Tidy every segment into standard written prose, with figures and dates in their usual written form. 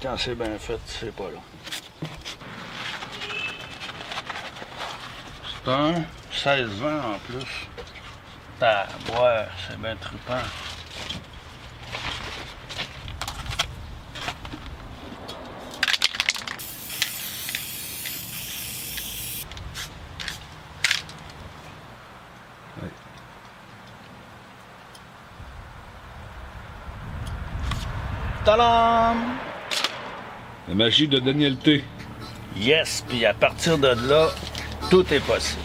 Quand c'est bien fait, c'est pas long. C'est un 16-20 en plus. Ouais, c'est bien trippant. Ouais. Tadam! La magie de Daniel T. Yes, puis à partir de là, tout est possible.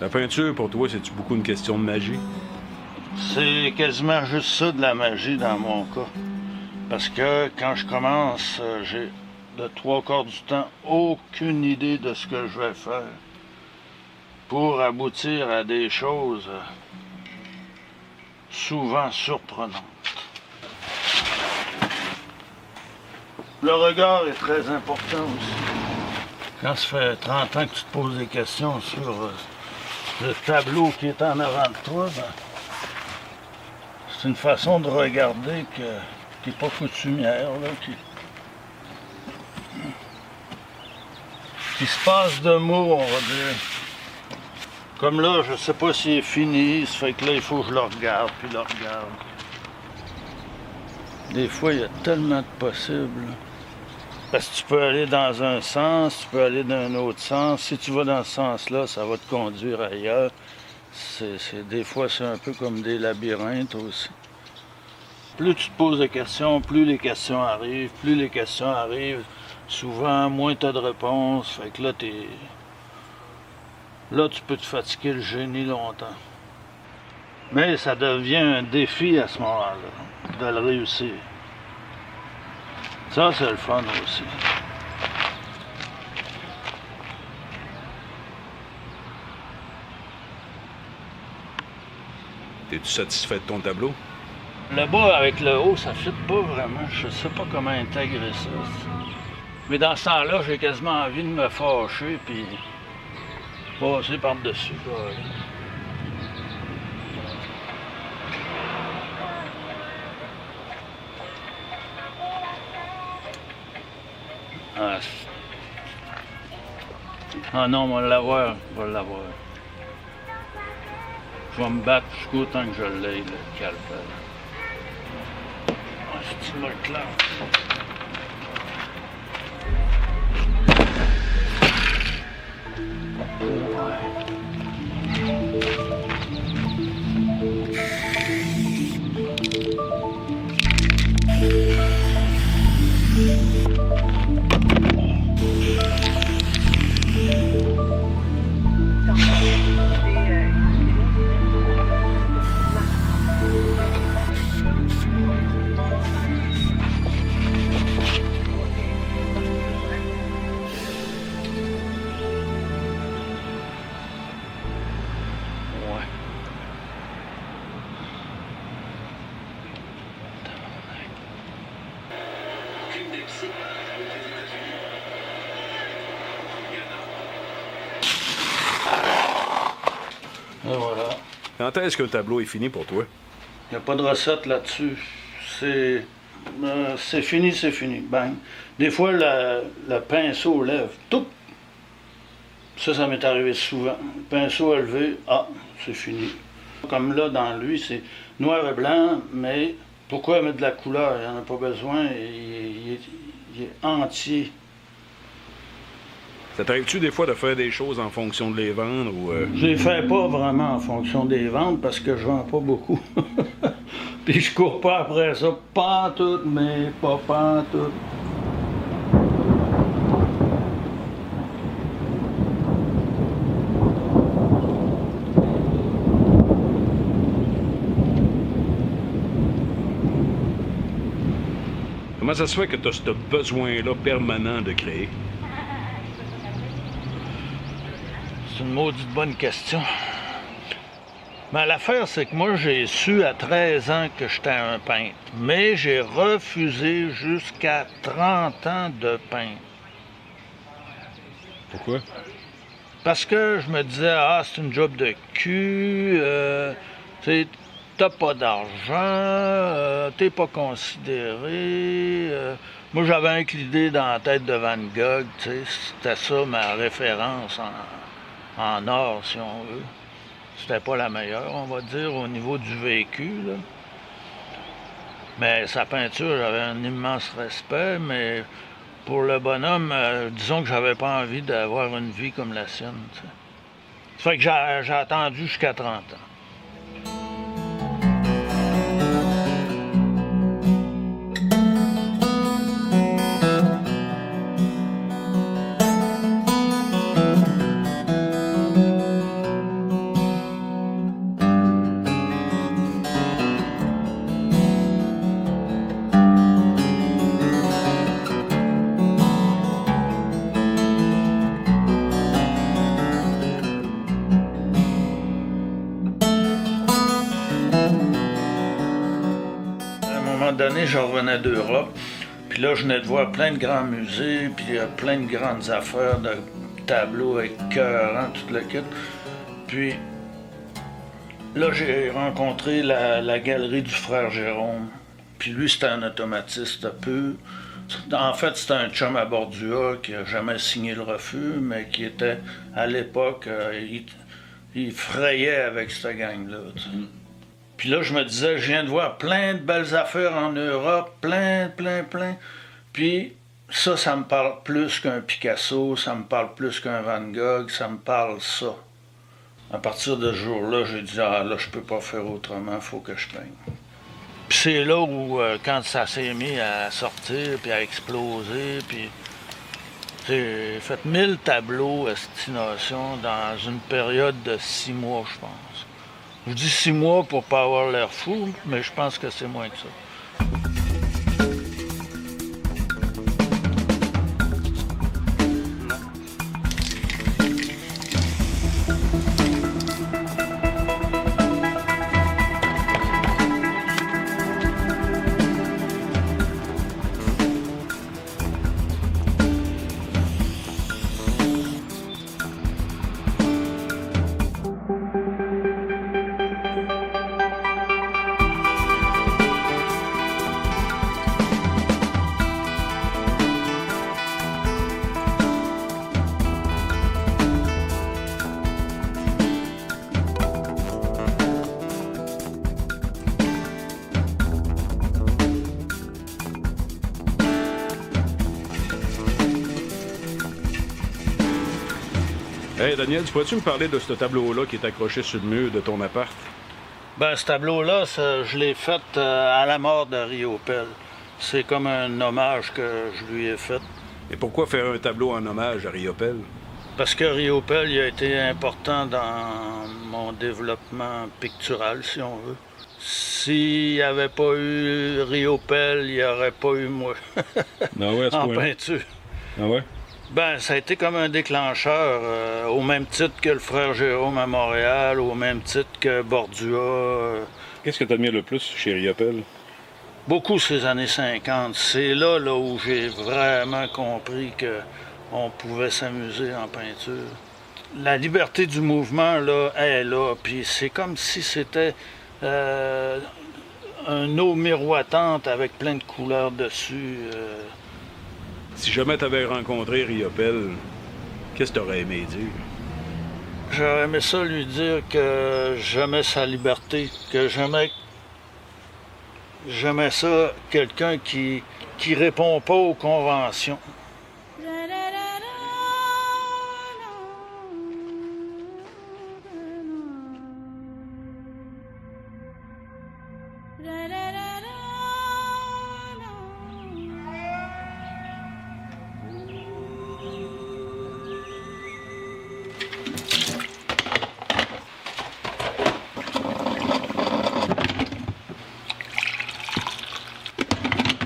La peinture, pour toi, c'est-tu beaucoup une question de magie? C'est quasiment juste ça de la magie dans mon cas. Parce que quand je commence, j'ai de 3/4 du temps aucune idée de ce que je vais faire pour aboutir à des choses souvent surprenantes. Le regard est très important aussi. Quand ça fait 30 ans que tu te poses des questions sur le tableau qui est en avant de toi, ben, c'est une façon de regarder qui n'est pas coutumière, là, qui se passe de mots, on va dire. Comme là, je sais pas s'il est fini, ça fait que là, il faut que je le regarde, puis le regarde. Des fois, il y a tellement de possibles. Parce que tu peux aller dans un sens, tu peux aller dans un autre sens. Si tu vas dans ce sens-là, ça va te conduire ailleurs. Des fois, c'est un peu comme des labyrinthes aussi. Plus tu te poses des questions, plus les questions arrivent. Plus les questions arrivent, souvent, moins tu as de réponses. Fait que là, là, tu peux te fatiguer le génie longtemps. Mais ça devient un défi à ce moment-là, de le réussir. Ça, c'est le fun aussi. Es-tu satisfait de ton tableau? Le bas avec le haut, ça ne fit pas vraiment. Je sais pas comment intégrer ça. Mais dans ce temps-là, j'ai quasiment envie de me fâcher puis passer par-dessus. Ah non, on va l'avoir. Je vais me battre jusqu'au temps que je l'aie, le calpel. Ah, c'est une classe. Et voilà. Quand est-ce qu'un tableau est fini pour toi? Il n'y a pas de recette là-dessus. C'est fini, c'est fini. Bang. Des fois, le pinceau lève. Tout. Ça m'est arrivé souvent. Le pinceau a levé. Ah, c'est fini. Comme là, dans lui, c'est noir et blanc, mais pourquoi mettre de la couleur? Il n'y en a pas besoin. Il est entier. Ça t'arrive-tu des fois de faire des choses en fonction de les vendre ou... Je les fais pas vraiment en fonction des ventes parce que je vends pas beaucoup. Puis je cours pas après ça, pas en tout, mais pas en tout. Comment ça se fait que tu as ce besoin-là permanent de créer? C'est une maudite bonne question. Mais l'affaire, c'est que moi, j'ai su à 13 ans que j'étais un peintre. Mais j'ai refusé jusqu'à 30 ans de peindre. Pourquoi? Parce que je me disais, ah, c'est une job de cul, t'as pas d'argent, t'es pas considéré. Moi, j'avais un l'idée dans la tête de Van Gogh, c'était ça ma référence en art, si on veut. C'était pas la meilleure, on va dire, au niveau du vécu, là. Mais sa peinture, j'avais un immense respect, mais pour le bonhomme, disons que j'avais pas envie d'avoir une vie comme la sienne, t'sais. Ça fait que j'ai attendu jusqu'à 30 ans. Donné, je revenais d'Europe, puis là, je venais de voir plein de grands musées, puis plein de grandes affaires de tableaux avec cœur, hein, tout le kit. Puis là, j'ai rencontré la galerie du frère Jérôme, puis lui, c'était un automatiste peu. En fait, c'était un chum à Bordua qui n'a jamais signé le refus, mais qui était, à l'époque, il frayait avec cette gang-là. Puis là, je me disais, je viens de voir plein de belles affaires en Europe, plein. Puis ça me parle plus qu'un Picasso, ça me parle plus qu'un Van Gogh, ça me parle ça. À partir de ce jour-là, j'ai dit, ah là, je peux pas faire autrement, faut que je peigne. Puis c'est là où, quand ça s'est mis à sortir, puis à exploser, puis j'ai fait 1000 tableaux estimation dans une période de 6 mois, je pense. Je dis 6 mois pour pas avoir l'air fou, mais je pense que c'est moins que ça. Hey Daniel, tu pourrais-tu me parler de ce tableau-là qui est accroché sur le mur de ton appart? Ben, ce tableau-là, je l'ai fait à la mort de Riopelle. C'est comme un hommage que je lui ai fait. Et pourquoi faire un tableau en hommage à Riopelle? Parce que Riopelle, il a été important dans mon développement pictural, si on veut. S'il n'y avait pas eu Riopelle, il n'y aurait pas eu moi. Ah ouais, à ce en point-là? peinture. Ah ouais? Ben, ça a été comme un déclencheur, au même titre que le frère Jérôme à Montréal, au même titre que Bordua. Qu'est-ce que tu admires le plus chez Riopelle? Beaucoup ces années 50. C'est là où j'ai vraiment compris qu'on pouvait s'amuser en peinture. La liberté du mouvement, là, est là. Puis c'est comme si c'était une eau miroitante avec plein de couleurs dessus. Si jamais tu avais rencontré Riopelle, qu'est-ce que tu aurais aimé dire? J'aurais aimé ça lui dire que j'aimais sa liberté, que j'aimais ça, quelqu'un qui répond pas aux conventions.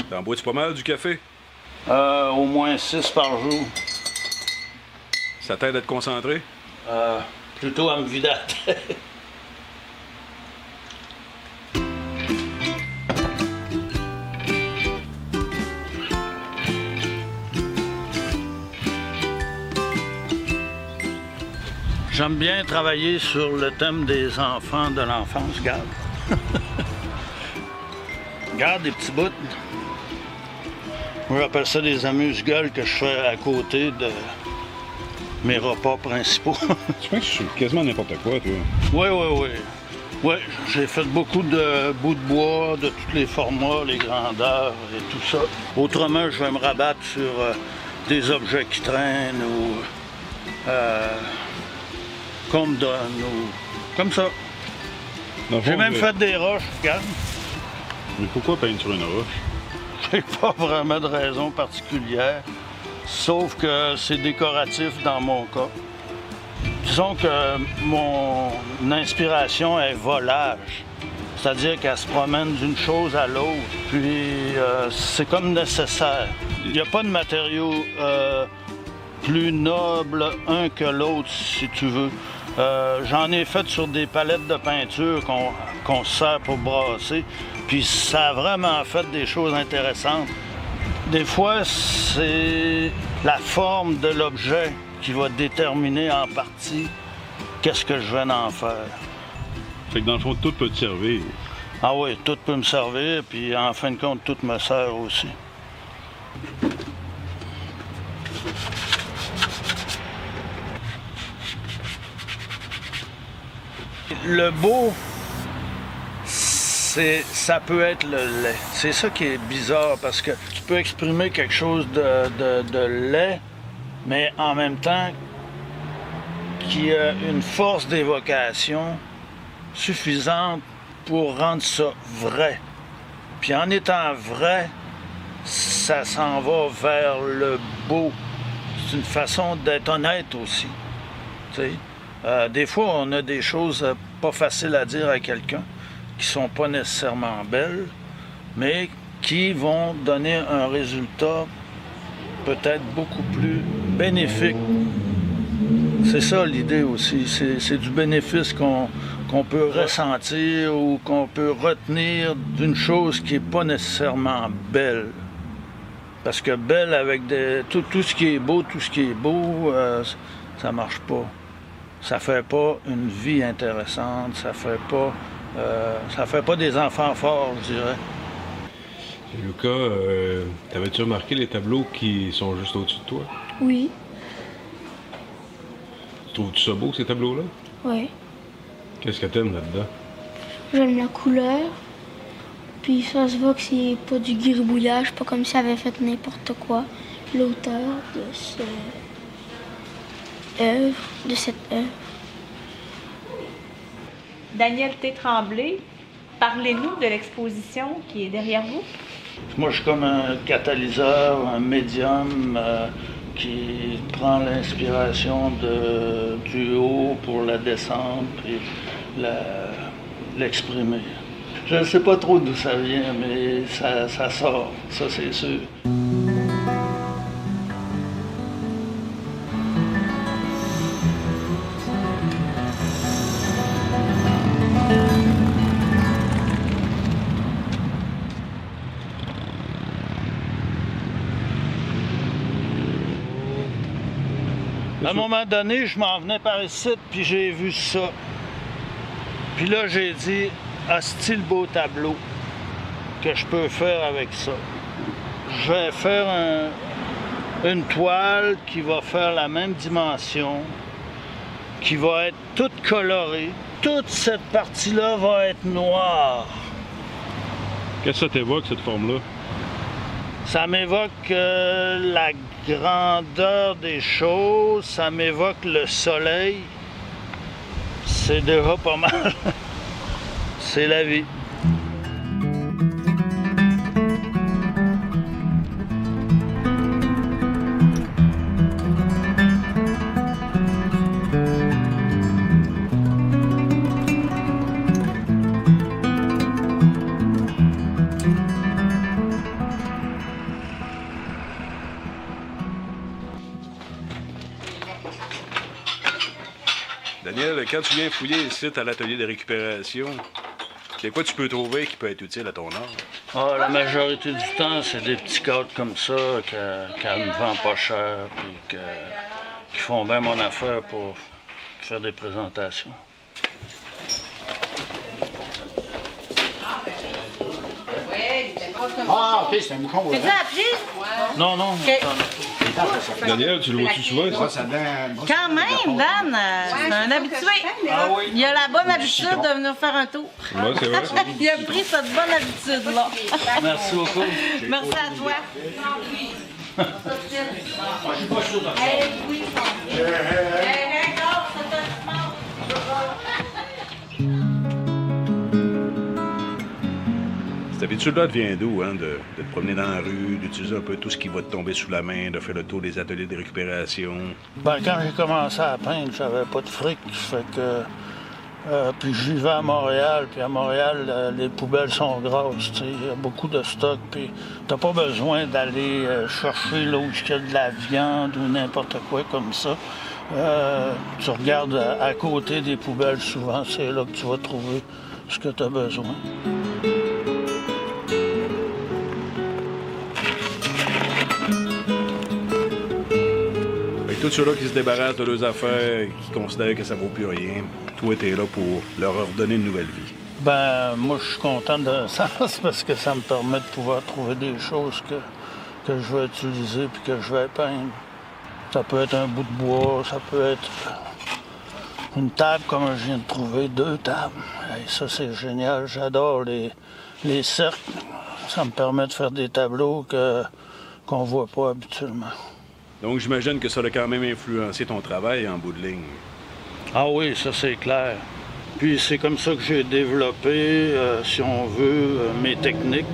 T'en bois-tu pas mal du café? Au moins 6 par jour. Ça t'aide à te concentrer? Plutôt à me vider la tête. J'aime bien travailler sur le thème des enfants de l'enfance, garde. Garde des petits bouts. Moi, j'appelle ça des amuse-gueules que je fais à côté de mes repas principaux. Tu penses que je suis quasiment n'importe quoi, toi? Oui. Oui, j'ai fait beaucoup de bouts de bois, de tous les formats, les grandeurs et tout ça. Autrement, je vais me rabattre sur des objets qui traînent ou qu'on me donne ou comme ça. J'ai même fait des roches, regarde. Mais pourquoi peindre sur une roche? J'ai pas vraiment de raison particulière, sauf que c'est décoratif dans mon cas. Disons que mon inspiration est volage, c'est-à-dire qu'elle se promène d'une chose à l'autre, puis c'est comme nécessaire. Il n'y a pas de matériau plus noble un que l'autre, si tu veux. J'en ai fait sur des palettes de peinture qu'on se sert pour brasser, puis ça a vraiment fait des choses intéressantes. Des fois, c'est la forme de l'objet qui va déterminer en partie qu'est-ce que je vais en faire. Fait que dans le fond, tout peut te servir. Ah oui, tout peut me servir, puis en fin de compte, tout me sert aussi. Le beau, ça peut être le laid. C'est ça qui est bizarre, parce que tu peux exprimer quelque chose de laid, mais en même temps qui a une force d'évocation suffisante pour rendre ça vrai. Puis en étant vrai, ça s'en va vers le beau. C'est une façon d'être honnête aussi. Tu sais? Des fois, on a des choses pas faciles à dire à quelqu'un, qui sont pas nécessairement belles, mais qui vont donner un résultat peut-être beaucoup plus bénéfique. C'est ça l'idée aussi, c'est du bénéfice qu'on peut ressentir ou qu'on peut retenir d'une chose qui n'est pas nécessairement belle. Parce que belle avec tout ce qui est beau, ça marche pas. Ça fait pas une vie intéressante, ça fait pas des enfants forts, je dirais. Lucas, t'avais-tu remarqué les tableaux qui sont juste au-dessus de toi? Oui. Trouves-tu ça beau, ces tableaux-là? Oui. Qu'est-ce que t'aimes là-dedans? J'aime la couleur. Puis ça se voit que c'est pas du gribouillage, pas comme si ça avait fait n'importe quoi. L'auteur de cette œuvre. Daniel T. Tremblay, parlez-nous de l'exposition qui est derrière vous. Moi, je suis comme un catalyseur, un médium qui prend l'inspiration du haut pour la descendre et l'exprimer. Je ne sais pas trop d'où ça vient, mais ça sort, ça c'est sûr. À un moment donné, je m'en venais par ici, puis j'ai vu ça. Puis là, j'ai dit, hostie le beau tableau que je peux faire avec ça. Je vais faire une toile qui va faire la même dimension, qui va être toute colorée. Toute cette partie-là va être noire. Qu'est-ce que ça t'évoque, cette forme-là? Ça m'évoque la grandeur des choses, ça m'évoque le soleil. C'est déjà pas mal. C'est la vie. Daniel, quand tu viens fouiller ici à l'atelier de récupération, c'est quoi tu peux trouver qui peut être utile à ton art? La majorité du temps, c'est des petits cadres comme ça qu'elle ne vend pas cher puis qui font bien mon affaire pour faire des présentations. Ah, OK, c'est un bouchon. C'est ça, appris? Non. Daniel, tu le vois-tu souvent, ça? Quand même, Dan, c'est un habitué. Ah oui? Il a la bonne habitude de venir faire un tour. Ouais, c'est vrai. Il a pris cette bonne habitude-là. Merci beaucoup. Merci à toi. Cette habitude-là vient d'où, hein? De te promener dans la rue, d'utiliser un peu tout ce qui va te tomber sous la main, de faire le tour des ateliers de récupération. Ben, quand j'ai commencé à peindre, j'avais pas de fric, fait que... puis je vivais à Montréal, puis à Montréal, les poubelles sont grosses, tu sais, il y a beaucoup de stock, puis t'as pas besoin d'aller chercher là où il y a de la viande ou n'importe quoi comme ça. Tu regardes à côté des poubelles souvent, c'est là que tu vas trouver ce que tu as besoin. Tous ceux-là qui se débarrassent de leurs affaires, qui considèrent que ça vaut plus rien, toi, t'es là pour leur redonner une nouvelle vie. Ben, moi, je suis content de ça, parce que ça me permet de pouvoir trouver des choses que je vais utiliser puis que je vais peindre. Ça peut être un bout de bois, ça peut être une table comme je viens de trouver, 2 tables. Hey, ça, c'est génial. J'adore les cercles. Ça me permet de faire des tableaux qu'on voit pas habituellement. Donc, j'imagine que ça a quand même influencé ton travail en bout de ligne. Ah oui, ça c'est clair. Puis c'est comme ça que j'ai développé, si on veut, mes techniques,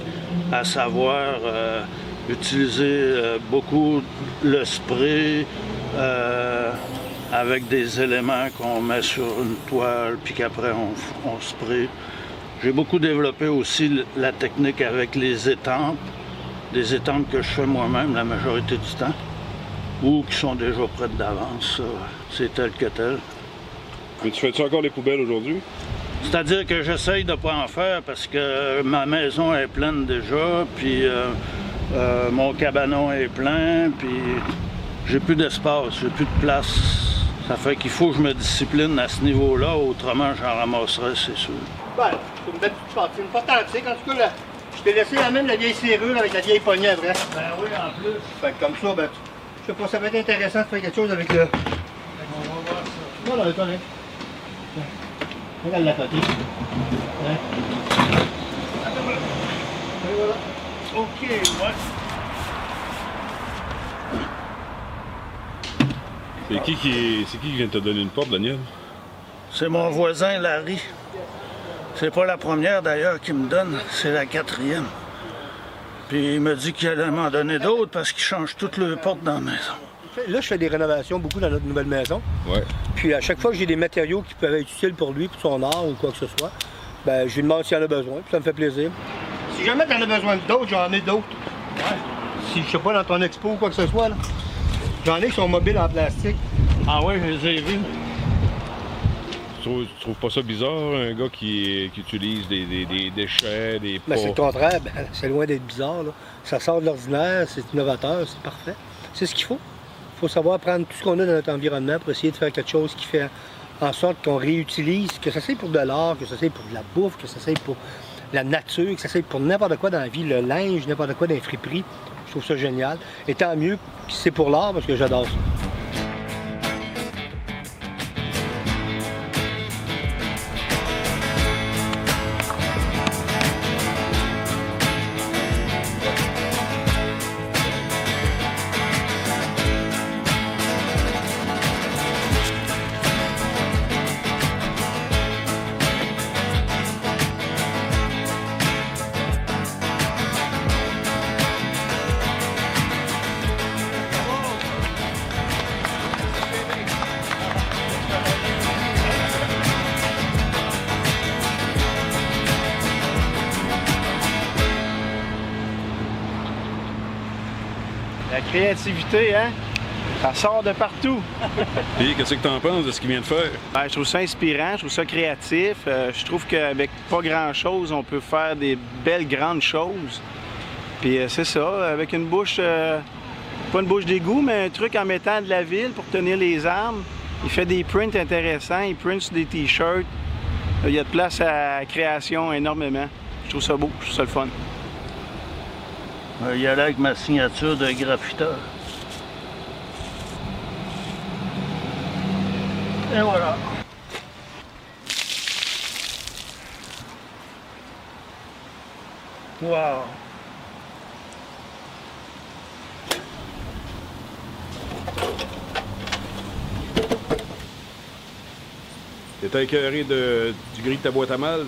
à savoir utiliser beaucoup le spray avec des éléments qu'on met sur une toile, puis qu'après on spray. J'ai beaucoup développé aussi la technique avec les étampes, des étampes que je fais moi-même la majorité du temps, ou qui sont déjà prêtes d'avance. C'est tel que tel. Mais tu fais-tu encore des poubelles aujourd'hui? C'est-à-dire que j'essaye de ne pas en faire parce que ma maison est pleine déjà, puis mon cabanon est plein, puis j'ai plus d'espace, j'ai plus de place. Ça fait qu'il faut que je me discipline à ce niveau-là, autrement j'en ramasserai, c'est sûr. Ben, c'est une belle petite patine, pas authentique. En tout cas, là, je t'ai laissé la même la vieille serrure avec la vieille poignée après. Ben oui, en plus. Fait que comme ça, ben, je sais pas, ça va être intéressant de faire quelque chose avec le... On va voir ça. Non, non, attendez. Regarde la côté. Hein? Et voilà. OK, ouais. C'est qui vient de te donner une porte, Daniel? C'est mon voisin Larry. C'est pas la première d'ailleurs qu'il me donne, c'est la 4e. Puis il me dit qu'il allait m'en donner d'autres parce qu'il change toutes les portes dans la maison. Là, je fais des rénovations beaucoup dans notre nouvelle maison. Ouais. Puis à chaque fois que j'ai des matériaux qui peuvent être utiles pour lui, pour son art ou quoi que ce soit, ben, je lui demande s'il en a besoin, puis ça me fait plaisir. Si jamais tu en as besoin d'autres, j'en ai d'autres. Ouais. Si je sais pas, dans ton expo ou quoi que ce soit, là. J'en ai qui sont mobiles en plastique. Ah oui, je les ai vus. Tu trouves pas ça bizarre, un gars qui utilise des déchets, des pots? Ben, c'est le contraire, ben, c'est loin d'être bizarre. Là. Ça sort de l'ordinaire, c'est innovateur, c'est parfait. C'est ce qu'il faut. Il faut savoir prendre tout ce qu'on a dans notre environnement pour essayer de faire quelque chose qui fait en sorte qu'on réutilise, que ça soit pour de l'art, que ça soit pour de la bouffe, que ça soit pour la nature, que ça soit pour n'importe quoi dans la vie, le linge, n'importe quoi dans les friperies. Je trouve ça génial. Et tant mieux que c'est pour l'art parce que j'adore ça. La créativité, hein? Ça sort de partout. Puis, qu'est-ce que t'en penses de ce qu'il vient de faire? Ben, je trouve ça inspirant, je trouve ça créatif. Je trouve qu'avec pas grand-chose, on peut faire des belles grandes choses. Puis c'est ça, avec une bouche, pas une bouche d'égout, mais un truc en mettant de la ville pour tenir les armes. Il fait des prints intéressants, il print sur des t-shirts. Il y a de place à la création énormément. Je trouve ça beau, je trouve ça le fun. Il y a là avec ma signature de graffiteur. Et voilà. Wow. T'étais écœuré du gris de ta boîte à mal?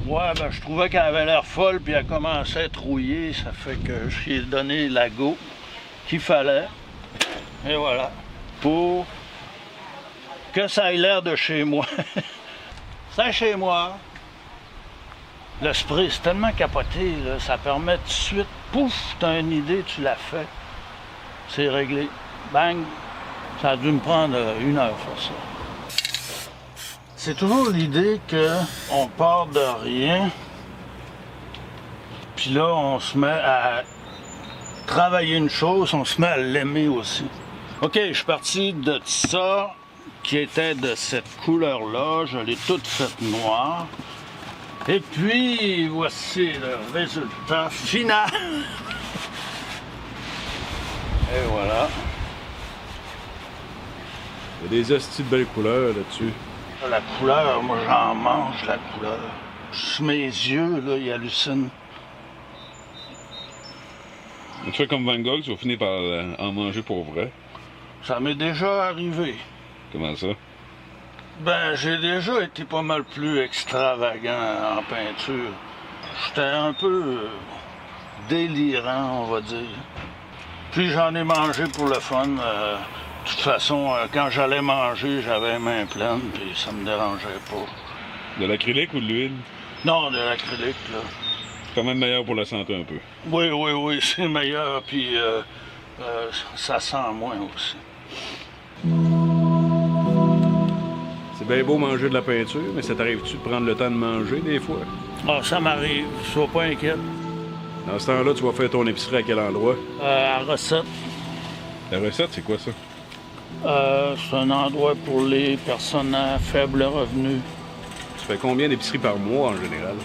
Ouais, ben je trouvais qu'elle avait l'air folle, puis elle commençait à être rouillée. Ça fait que je lui ai donné la go qu'il fallait. Et voilà. Pour que ça ait l'air de chez moi. C'est chez moi. Le spray, c'est tellement capoté, là, ça permet tout de suite, pouf, t'as une idée, tu l'as fait. C'est réglé. Bang! Ça a dû me prendre 1 heure faire ça. C'est toujours l'idée qu'on part de rien, puis là, on se met à travailler une chose, on se met à l'aimer aussi. OK, je suis parti de ça, qui était de cette couleur-là, je l'ai toute faite noire. Et puis, voici le résultat final. Et voilà. Il y a des hosties de belles couleurs là-dessus. La couleur, moi j'en mange la couleur. Sous mes yeux, là, il hallucine. Tu fais comme Van Gogh, tu vas finir par en manger pour vrai. Ça m'est déjà arrivé. Comment ça? Ben, j'ai déjà été pas mal plus extravagant en peinture. J'étais un peu délirant, on va dire. Puis j'en ai mangé pour le fun. De toute façon, quand j'allais manger, j'avais les mains pleines, puis ça me dérangeait pas. De l'acrylique ou de l'huile? Non, de l'acrylique, là. C'est quand même meilleur pour la santé un peu. Oui, c'est meilleur, puis ça sent moins aussi. C'est bien beau manger de la peinture, mais ça t'arrive-tu de prendre le temps de manger des fois? Ah, ça m'arrive, sois pas inquiète. Dans ce temps-là, tu vas faire ton épicerie à quel endroit? À recette. La recette, c'est quoi ça? C'est un endroit pour les personnes à faible revenu. Tu fais combien d'épiceries par mois en général?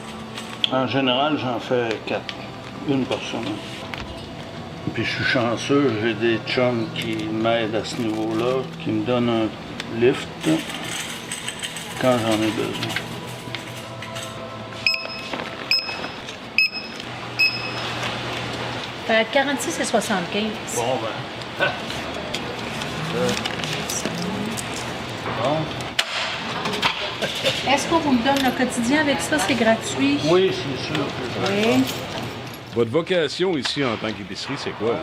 En général, j'en fais 4. Une par semaine. Puis je suis chanceux, j'ai des chums qui m'aident à ce niveau-là, qui me donnent un lift quand j'en ai besoin. « 46 et 75. Bon, ben. Bon. Est-ce qu'on vous me donne le quotidien avec ça? C'est gratuit? Oui, c'est sûr que Oui. Votre vocation ici en tant qu'épicerie, c'est quoi?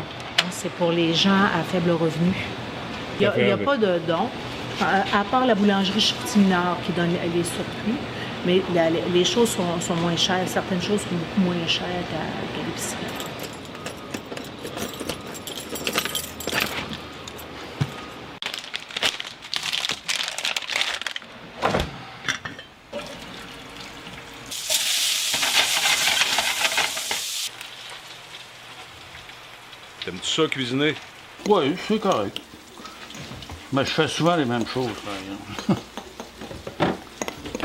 C'est pour les gens à faible revenu. Il n'y a pas de don, à part la boulangerie Chicoutimi-Nord qui donne les surplus, mais les choses sont moins chères. Certaines choses sont beaucoup moins chères qu'à l'épicerie. T'aimes-tu ça cuisiner? oui, c'est correct. Mais je fais souvent les mêmes choses, par exemple.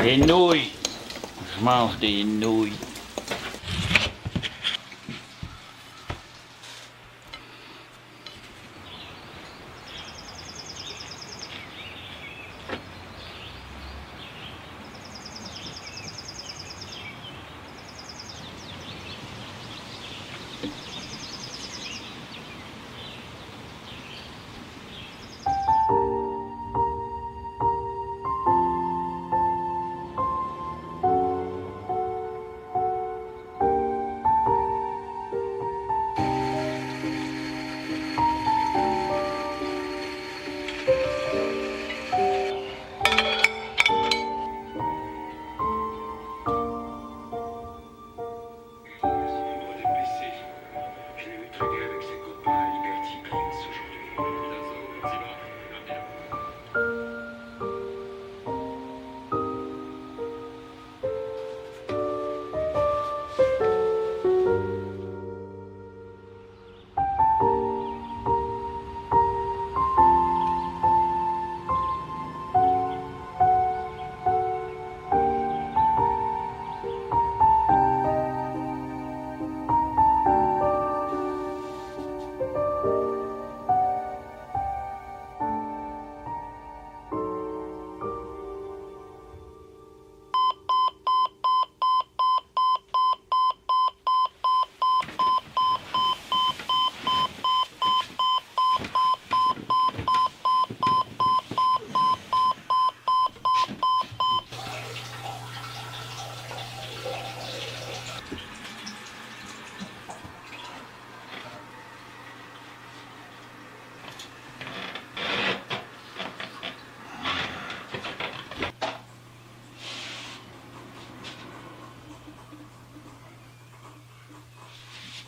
Les nouilles. Je mange des nouilles.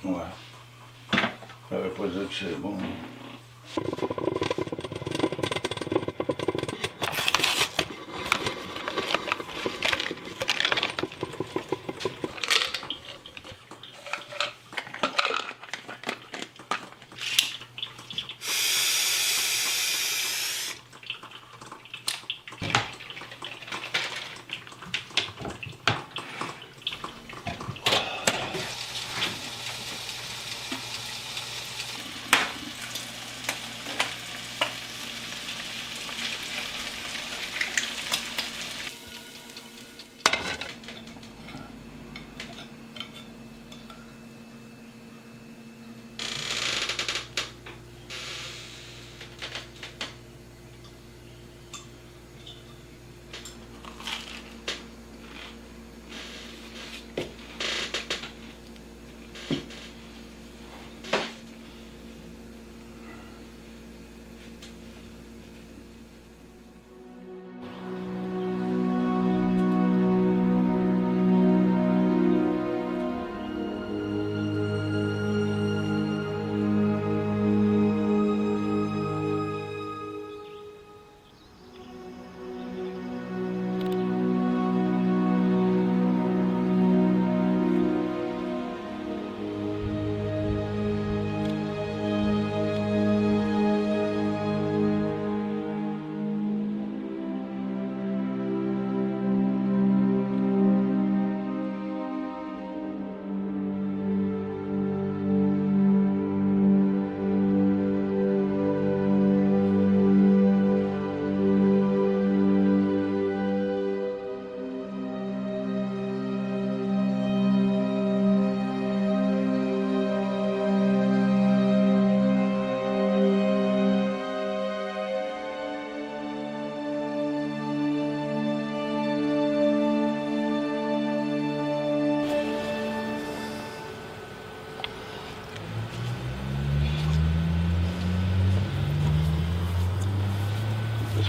Ouais. Ça veut pas dire que c'est bon.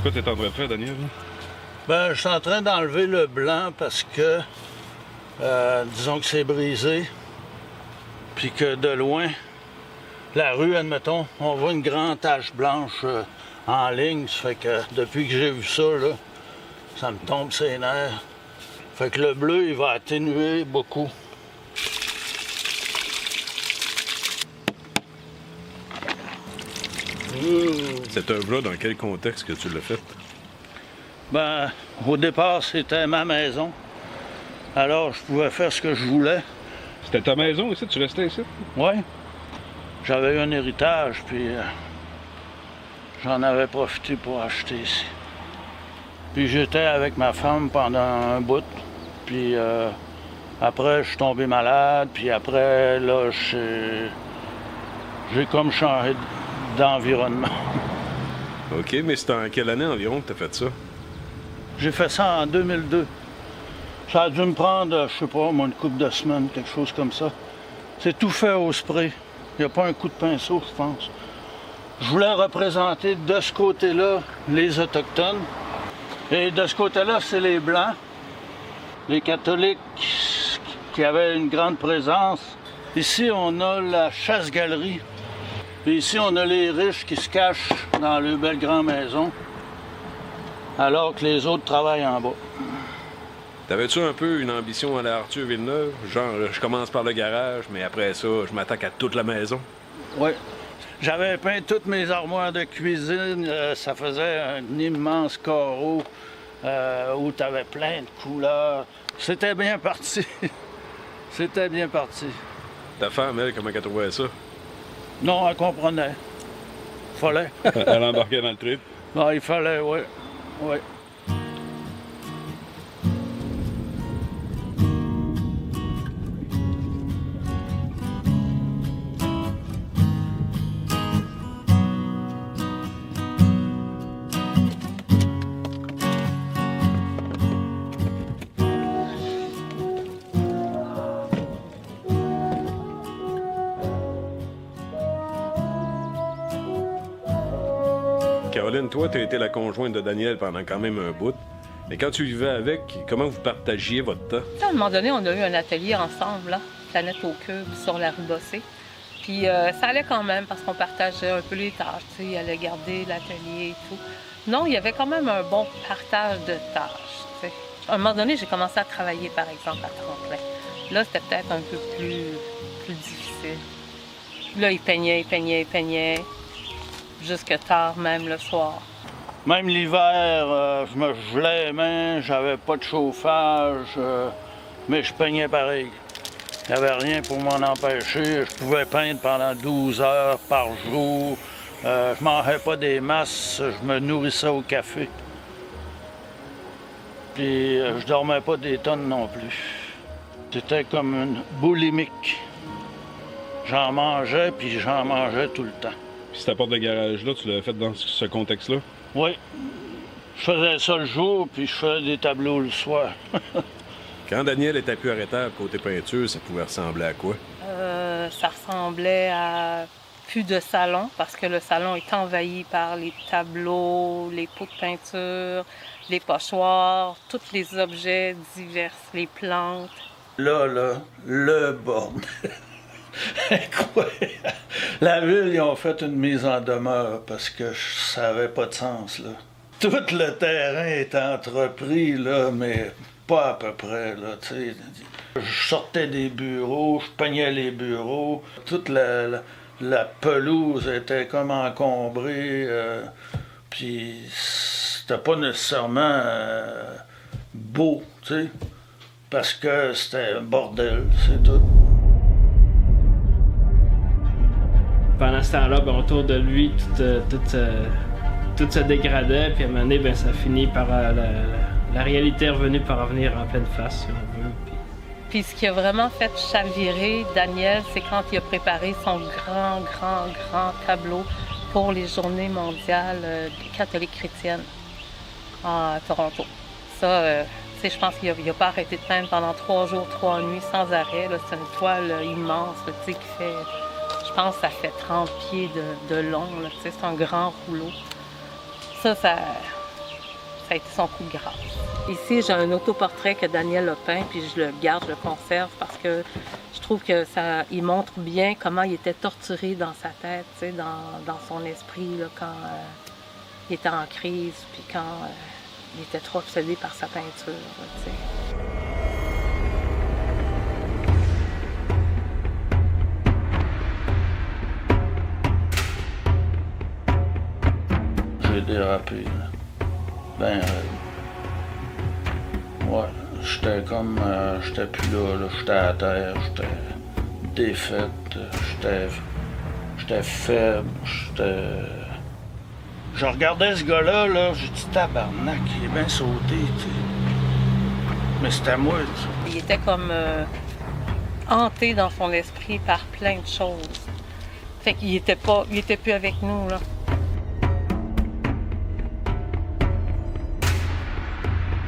quoi tu es en train de faire, Daniel? Ben, je suis en train d'enlever le blanc parce que, disons que c'est brisé, puis que de loin, la rue, admettons, on voit une grande tache blanche en ligne. Ça fait que depuis que j'ai vu ça, là, ça me tombe ses nerfs. Fait que le bleu, il va atténuer beaucoup. Cette œuvre-là, dans quel contexte que tu l'as faite? Ben, au départ, c'était ma maison. Alors, je pouvais faire ce que je voulais. C'était ta maison ici? Tu restais ici? Oui. J'avais eu un héritage, puis j'en avais profité pour acheter ici. Puis j'étais avec ma femme pendant un bout. Puis après, je suis tombé malade. Puis après, là, j'ai comme changé d'environnement. OK, mais c'est en quelle année environ que tu as fait ça? J'ai fait ça en 2002. Ça a dû me prendre, je sais pas, une couple de semaines, quelque chose comme ça. C'est tout fait au spray. Il n'y a pas un coup de pinceau, je pense. Je voulais représenter de ce côté-là les Autochtones. Et de ce côté-là, c'est les Blancs, les catholiques qui avaient une grande présence. Ici, on a la chasse-galerie. Puis ici, on a les riches qui se cachent dans leurs belles grandes maisons, alors que les autres travaillent en bas. T'avais-tu un peu une ambition à la Arthur Villeneuve? Genre, je commence par le garage, mais après ça, je m'attaque à toute la maison? Oui. J'avais peint toutes mes armoires de cuisine. Ça faisait un immense carreau où tu avais plein de couleurs. C'était bien parti. C'était bien parti. Ta femme, elle, comment elle trouvait ça? Non, elle comprenait. Fallait. Elle embarquait dans le trip? Non, il fallait, oui. Oui. Caroline, toi, tu as été la conjointe de Daniel pendant quand même un bout. Mais quand tu vivais avec, comment vous partagiez votre temps? À un moment donné, on a eu un atelier ensemble, là, Planète au cube, sur la rue Bossé. Puis ça allait quand même parce qu'on partageait un peu les tâches. Tu sais, il allait garder l'atelier et tout. Non, il y avait quand même un bon partage de tâches. Tu sais. À un moment donné, j'ai commencé à travailler, par exemple, à Tremplin. Là, c'était peut-être un peu plus difficile. Là, il peignait. Jusque tard, même le soir. Même l'hiver, je me gelais les mains, j'avais pas de chauffage, mais je peignais pareil. Il n'y avait rien pour m'en empêcher. Je pouvais peindre pendant 12 heures par jour. Je mangeais pas des masses, je me nourrissais au café. Puis je dormais pas des tonnes non plus. C'était comme une boulimique. J'en mangeais, puis j'en mangeais tout le temps. Puis cette porte de garage-là, tu l'as fait dans ce contexte-là? Oui. Je faisais ça le jour, puis je faisais des tableaux le soir. Quand Daniel était plus arrêtable côté peinture, ça pouvait ressembler à quoi? Ça ressemblait à plus de salon, parce que le salon est envahi par les tableaux, les pots de peinture, les pochoirs, tous les objets divers, les plantes. Là, le bordel. Incroyable. La ville, ils ont fait une mise en demeure parce que ça n'avait pas de sens, là. Tout le terrain est entrepris, là, mais pas à peu près, là, tu sais. Je sortais des bureaux, je peignais les bureaux. Toute la pelouse était comme encombrée, puis c'était pas nécessairement beau, tu sais, parce que c'était un bordel, c'est tout. Pendant ce temps-là, ben, autour de lui, tout se dégradait, puis à un moment donné, ben, ça finit par la réalité est revenue par revenir en pleine face, si on veut. Puis ce qui a vraiment fait chavirer Daniel, c'est quand il a préparé son grand tableau pour les Journées mondiales catholiques chrétiennes à Toronto. Ça, je pense qu'il n'a pas arrêté de peindre pendant 3 jours, 3 nuits sans arrêt. C'est une toile immense, qui fait... Je pense que ça fait 30 pieds de long. C'est un grand rouleau. Ça ça a été son coup de grâce. Ici, j'ai un autoportrait que Daniel a peint, puis je le garde, je le conserve, parce que je trouve que ça, il montre bien comment il était torturé dans sa tête, tu sais, dans son esprit, là, quand il était en crise, puis quand il était trop obsédé par sa peinture, là, tu sais. J'ai dérapé, là. Ben ouais, j'étais comme... j'étais plus là, j'étais à terre, j'étais défaite, j'étais faible, Je regardais ce gars-là, j'ai dit tabarnak, il est bien sauté, tu sais. Mais c'était moi, tu sais. Il était comme hanté dans son esprit par plein de choses. Fait qu'il était plus avec nous, là.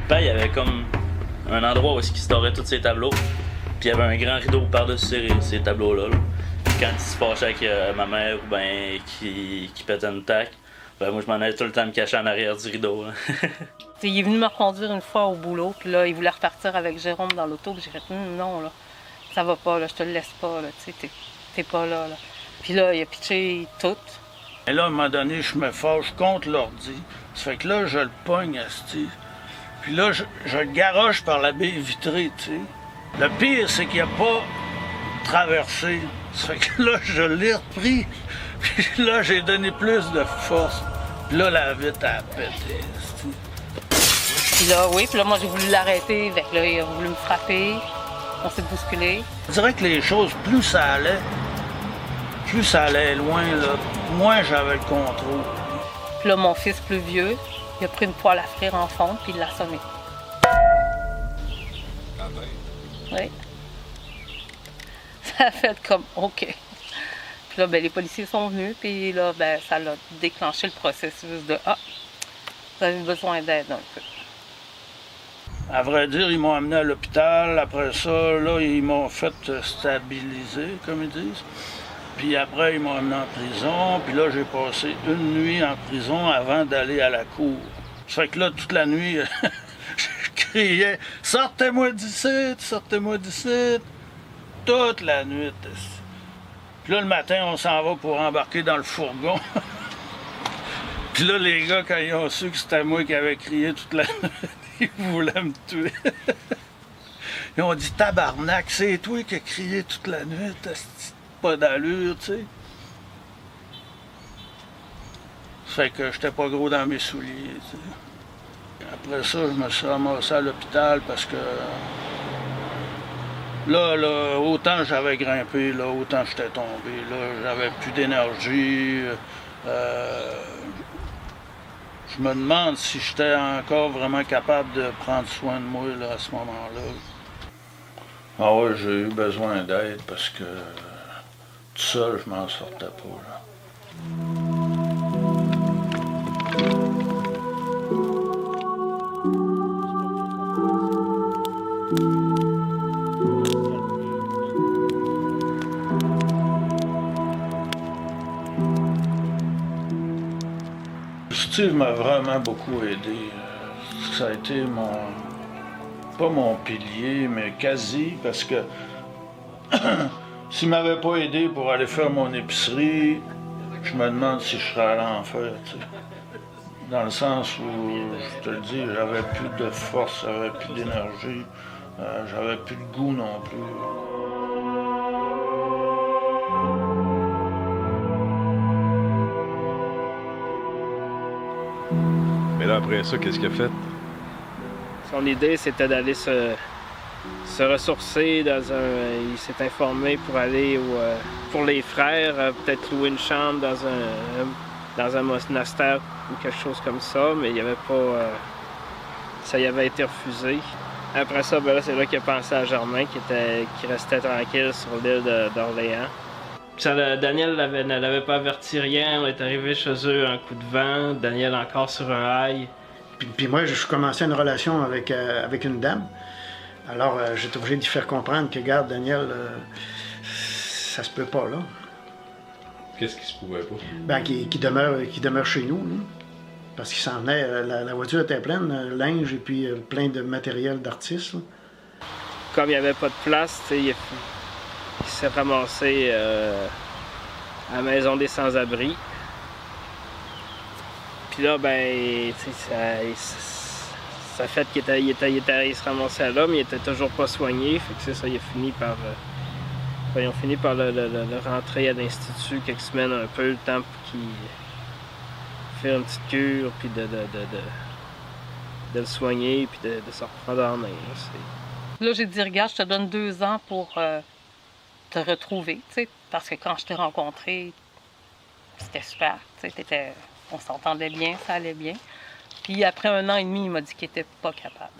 Ben, il y avait comme un endroit où il storait tous ses tableaux. Puis il y avait un grand rideau par-dessus ces tableaux-là. Là. Quand il se fâchait avec ma mère ou ben qui pétait une taque, ben moi je m'en allais tout le temps me cacher en arrière du rideau. Il est venu me reconduire une fois au boulot, puis là, il voulait repartir avec Jérôme dans l'auto, puis j'ai fait non, là, ça va pas, là, je te le laisse pas, là, tu sais, t'es pas là. Puis là, il a pitché tout. Et là, à un moment donné, je me fâche contre l'ordi. Ça fait que là, je le pogne à Steve. Puis là, je le garoche par la baie vitrée, tu sais. Le pire, c'est qu'il n'a pas traversé. Ça fait que là, je l'ai repris. Puis là, j'ai donné plus de force. Puis là, la vitre a pété. Puis là, oui, puis là, moi, j'ai voulu l'arrêter. Fait que là, il a voulu me frapper. On s'est bousculé. Je dirais que les choses, plus ça allait loin, là, moins j'avais le contrôle. Puis là, mon fils plus vieux, il a pris une poêle à frire en fonte, puis il l'a sonné. Oui. Ça a fait comme OK. Puis là, ben, les policiers sont venus, puis là, ben, ça l'a déclenché le processus de vous avez besoin d'aide un peu. À vrai dire, ils m'ont amené à l'hôpital. Après ça, là, ils m'ont fait stabiliser, comme ils disent. Puis après, ils m'ont amené en prison. Puis là, j'ai passé une nuit en prison avant d'aller à la cour. Ça fait que là, toute la nuit, je criais « Sortez-moi d'ici! Sortez-moi d'ici! » Toute la nuit. Puis là, le matin, on s'en va pour embarquer dans le fourgon. Puis là, les gars, quand ils ont su que c'était moi qui avais crié toute la nuit, ils voulaient me tuer. Ils ont dit « Tabarnak, c'est toi qui as crié toute la nuit, t'as pas d'allure, tu sais. » Ça fait que j'étais pas gros dans mes souliers, tu sais. Après ça, je me suis ramassé à l'hôpital parce que là, autant j'avais grimpé, là, autant j'étais tombé, là, j'avais plus d'énergie. Je me demande si j'étais encore vraiment capable de prendre soin de moi là, à ce moment-là. Ah ouais, j'ai eu besoin d'aide parce que tout seul, je m'en sortais pas. Là. Steve m'a vraiment beaucoup aidé. Ça a été pas mon pilier, mais quasi, parce que s'il m'avait pas aidé pour aller faire mon épicerie, je me demande si je serais allé en faire, tu sais. Dans le sens où, je te le dis, j'avais plus de force, j'avais plus d'énergie, j'avais plus de goût non plus. Mais là, après ça, qu'est-ce qu'il a fait? Son idée, c'était d'aller se ressourcer dans il s'est informé pour aller pour les frères, peut-être louer une chambre dans un monastère ou quelque chose comme ça, mais il n'y avait pas... ça y avait été refusé. Après ça, ben là, c'est là qu'il a pensé à Germain, qui restait tranquille sur l'île d'Orléans. Daniel ne l'avait pas averti rien, on est arrivé chez eux un coup de vent, Daniel encore sur un high. Puis moi, je commençais une relation avec une dame. Alors, j'étais obligé de lui faire comprendre que, regarde, Daniel, ça se peut pas, là. Qu'est-ce qui se pouvait pas? Ben, qu'il demeure chez nous, là. parce qu'il s'en venait, la voiture était pleine, linge et puis plein de matériel d'artistes. Là. Comme il n'y avait pas de place, il s'est ramassé à la maison des sans-abri. Puis là, ben, ça fait qu'il il se ramassait là, mais il était toujours pas soigné. Fait que c'est ça, il a fini par... ils ont fini par le rentrer à l'Institut quelques semaines, un peu, le temps pour qu'il fasse une petite cure, puis de le soigner, puis de se reprendre en main. Là, j'ai dit, regarde, je te donne 2 ans pour te retrouver, tu sais, parce que quand je t'ai rencontré, c'était super, tu sais, on s'entendait bien, ça allait bien. Puis après 1 an et demi, il m'a dit qu'il était pas capable.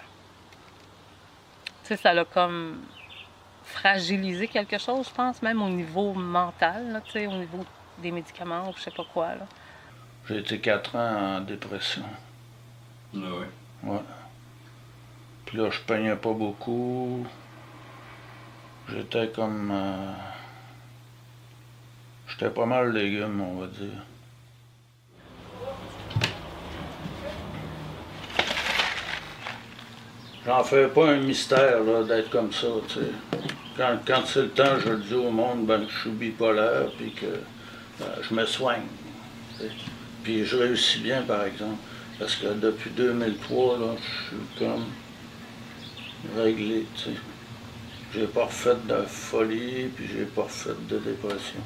Tu sais, ça l'a comme fragilisé quelque chose, je pense, même au niveau mental, là, tu sais, au niveau des médicaments ou je sais pas quoi, là. J'ai été 4 ans en dépression. Ah oui? Ouais. Puis là, je peignais pas beaucoup. J'étais comme... J'étais pas mal légume, on va dire. J'en fais pas un mystère, là, d'être comme ça, tu sais. Quand c'est le temps, je le dis au monde, ben, je suis bipolaire, puis que je me soigne. T'sais. Puis je réussis bien, par exemple. Parce que depuis 2003, là, je suis comme réglé, tu sais. J'ai pas refait de folie, puis j'ai pas refait de dépression.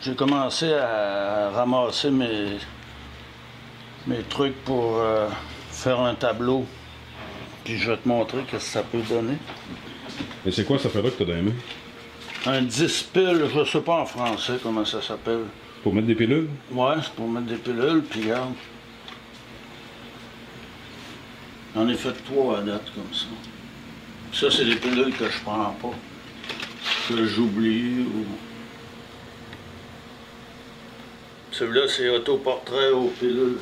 J'ai commencé à ramasser mes trucs pour faire un tableau. Puis je vais te montrer ce que ça peut donner. Et c'est quoi ça fait là que t'as dans les mains? Un 10 piles, je sais pas en français comment ça s'appelle. Pour mettre des pilules? Ouais, c'est pour mettre des pilules, puis regarde. J'en ai fait 3 à date comme ça. Ça, c'est des pilules que je prends pas, que j'oublie ou... Celui-là, c'est autoportrait aux pilules.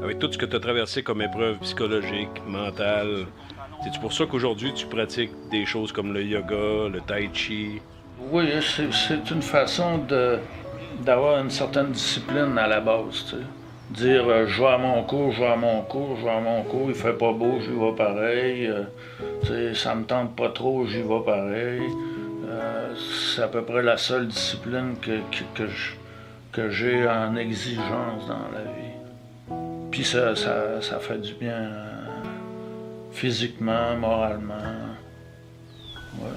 Avec tout ce que tu as traversé comme épreuve psychologique, mentale, c'est pour ça qu'aujourd'hui tu pratiques des choses comme le yoga, le tai chi? Oui, c'est une façon d'avoir une certaine discipline à la base, tu sais. Dire je vais à mon cours, je vais à mon cours, je vais à mon cours, il fait pas beau, j'y vais pareil. Tu sais, ça me tente pas trop, j'y vais pareil. C'est à peu près la seule discipline que j'ai en exigence dans la vie. Puis ça fait du bien physiquement, moralement. Ouais.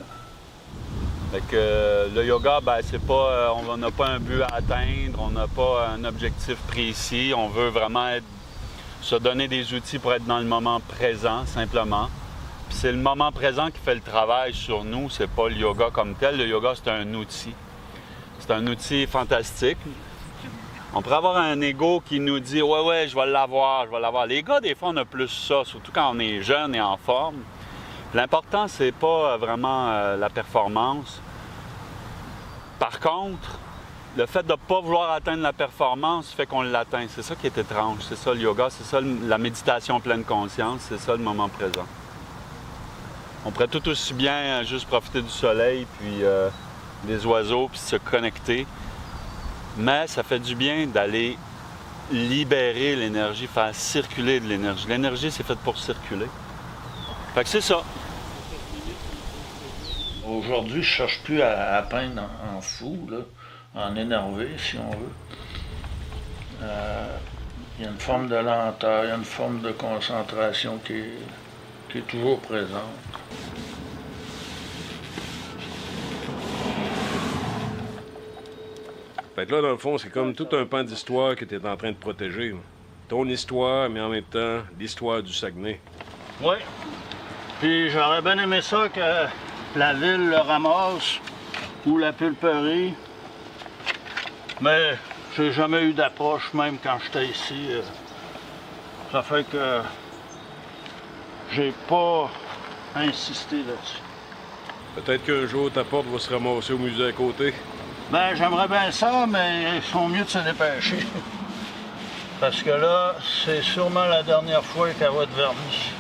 Fait que le yoga, ben c'est pas, on n'a pas un but à atteindre, on n'a pas un objectif précis. On veut vraiment se donner des outils pour être dans le moment présent, simplement. Puis c'est le moment présent qui fait le travail sur nous, c'est pas le yoga comme tel. Le yoga, c'est un outil. C'est un outil fantastique. On pourrait avoir un ego qui nous dit « Ouais, je vais l'avoir, je vais l'avoir ». Les gars, des fois, on a plus ça, surtout quand on est jeune et en forme. L'important, c'est pas vraiment la performance. Par contre, le fait de ne pas vouloir atteindre la performance fait qu'on l'atteint. C'est ça qui est étrange. C'est ça le yoga, c'est ça la méditation pleine conscience, c'est ça le moment présent. On pourrait tout aussi bien juste profiter du soleil, puis des oiseaux, puis se connecter. Mais ça fait du bien d'aller libérer l'énergie, faire circuler de l'énergie. L'énergie, c'est fait pour circuler. Fait que c'est ça. Aujourd'hui, je cherche plus à peindre en fou, là, en énervé, si on veut. Il y a une forme de lenteur, il y a une forme de concentration qui est toujours présente. Fait que là, dans le fond, c'est comme tout un pan d'histoire que tu es en train de protéger. Là. Ton histoire, mais en même temps, l'histoire du Saguenay. Oui. Puis j'aurais bien aimé ça que la ville le ramasse ou la pulperie. Mais j'ai jamais eu d'approche, même quand j'étais ici. Ça fait que j'ai pas insister là-dessus. Peut-être qu'un jour, ta porte va se ramasser au musée à côté. Ben, j'aimerais bien ça, mais ils font mieux de se dépêcher. Parce que là, c'est sûrement la dernière fois qu'elle va être vernie.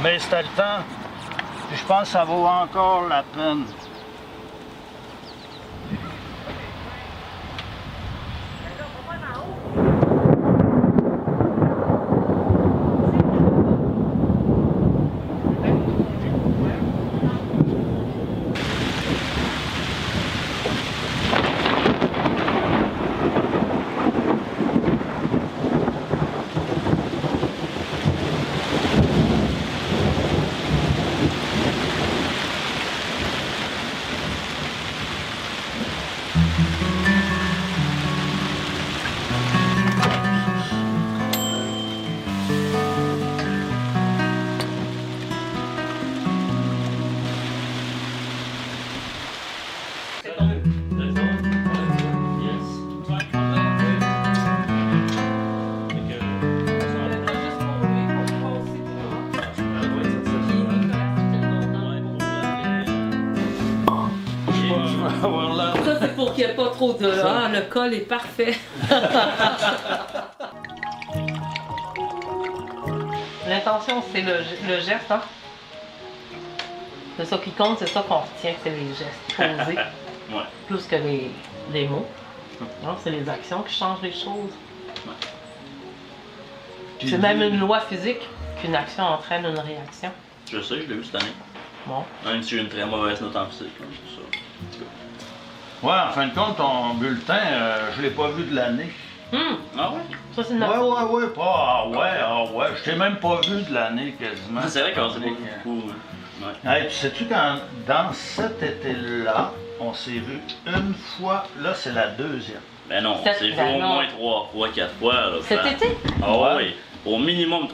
Mais c'était le temps. Puis je pense que ça vaut encore la peine. Ça, c'est pour qu'il n'y ait pas trop de... Ah, le col est parfait. L'intention, c'est le geste, hein? C'est ça qui compte, c'est ça qu'on retient, c'est les gestes posés. Ouais. Plus que les mots. Non, c'est les actions qui changent les choses. C'est même une loi physique qu'une action entraîne une réaction. Je sais, je l'ai vu cette année. Bon. Même si j'ai une très mauvaise note en physique, là, c'est ça. Ouais, en fin de compte, ton bulletin, je l'ai pas vu de l'année. Ah ouais? Ça, c'est une Ouais, pas. Ah ouais. Je t'ai même pas vu de l'année quasiment. C'est vrai qu'on s'est pas vu beaucoup. Ouais. Hey, puis sais-tu quand dans cet été-là, on s'est vu une fois, là c'est la deuxième. Ben non, on s'est vu au moins 3 fois, 4 fois. Là, cet été? Ah ouais. Oui, au minimum 3-4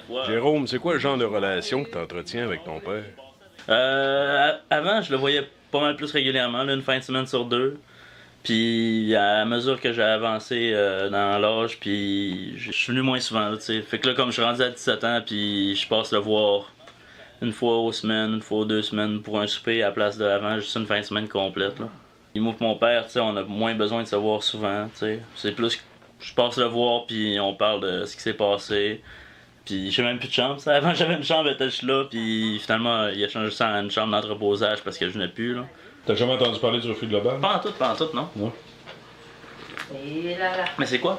fois. Jérôme, c'est quoi le genre de relation que tu entretiens avec ton père? Avant, je le voyais pas mal plus régulièrement, là, une fin de semaine sur 2. Puis à mesure que j'ai avancé dans l'âge, puis je suis venu moins souvent, tu sais. Fait que là, comme je suis rendu à 17 ans, puis je passe le voir une fois aux semaines, une fois aux 2 semaines pour un souper à la place d'avant, juste une fin de semaine complète, là. Et moi et mon père, tu sais, on a moins besoin de se voir souvent, tu sais. C'est plus que je passe le voir, puis on parle de ce qui s'est passé. Puis j'ai même plus de chambre, ça. Avant j'avais une chambre, elle était juste là, puis finalement il a changé ça en une chambre d'entreposage parce que je n'ai plus, là. T'as jamais entendu parler du refus global? Pas en tout, non. Non. Et là. Mais c'est quoi?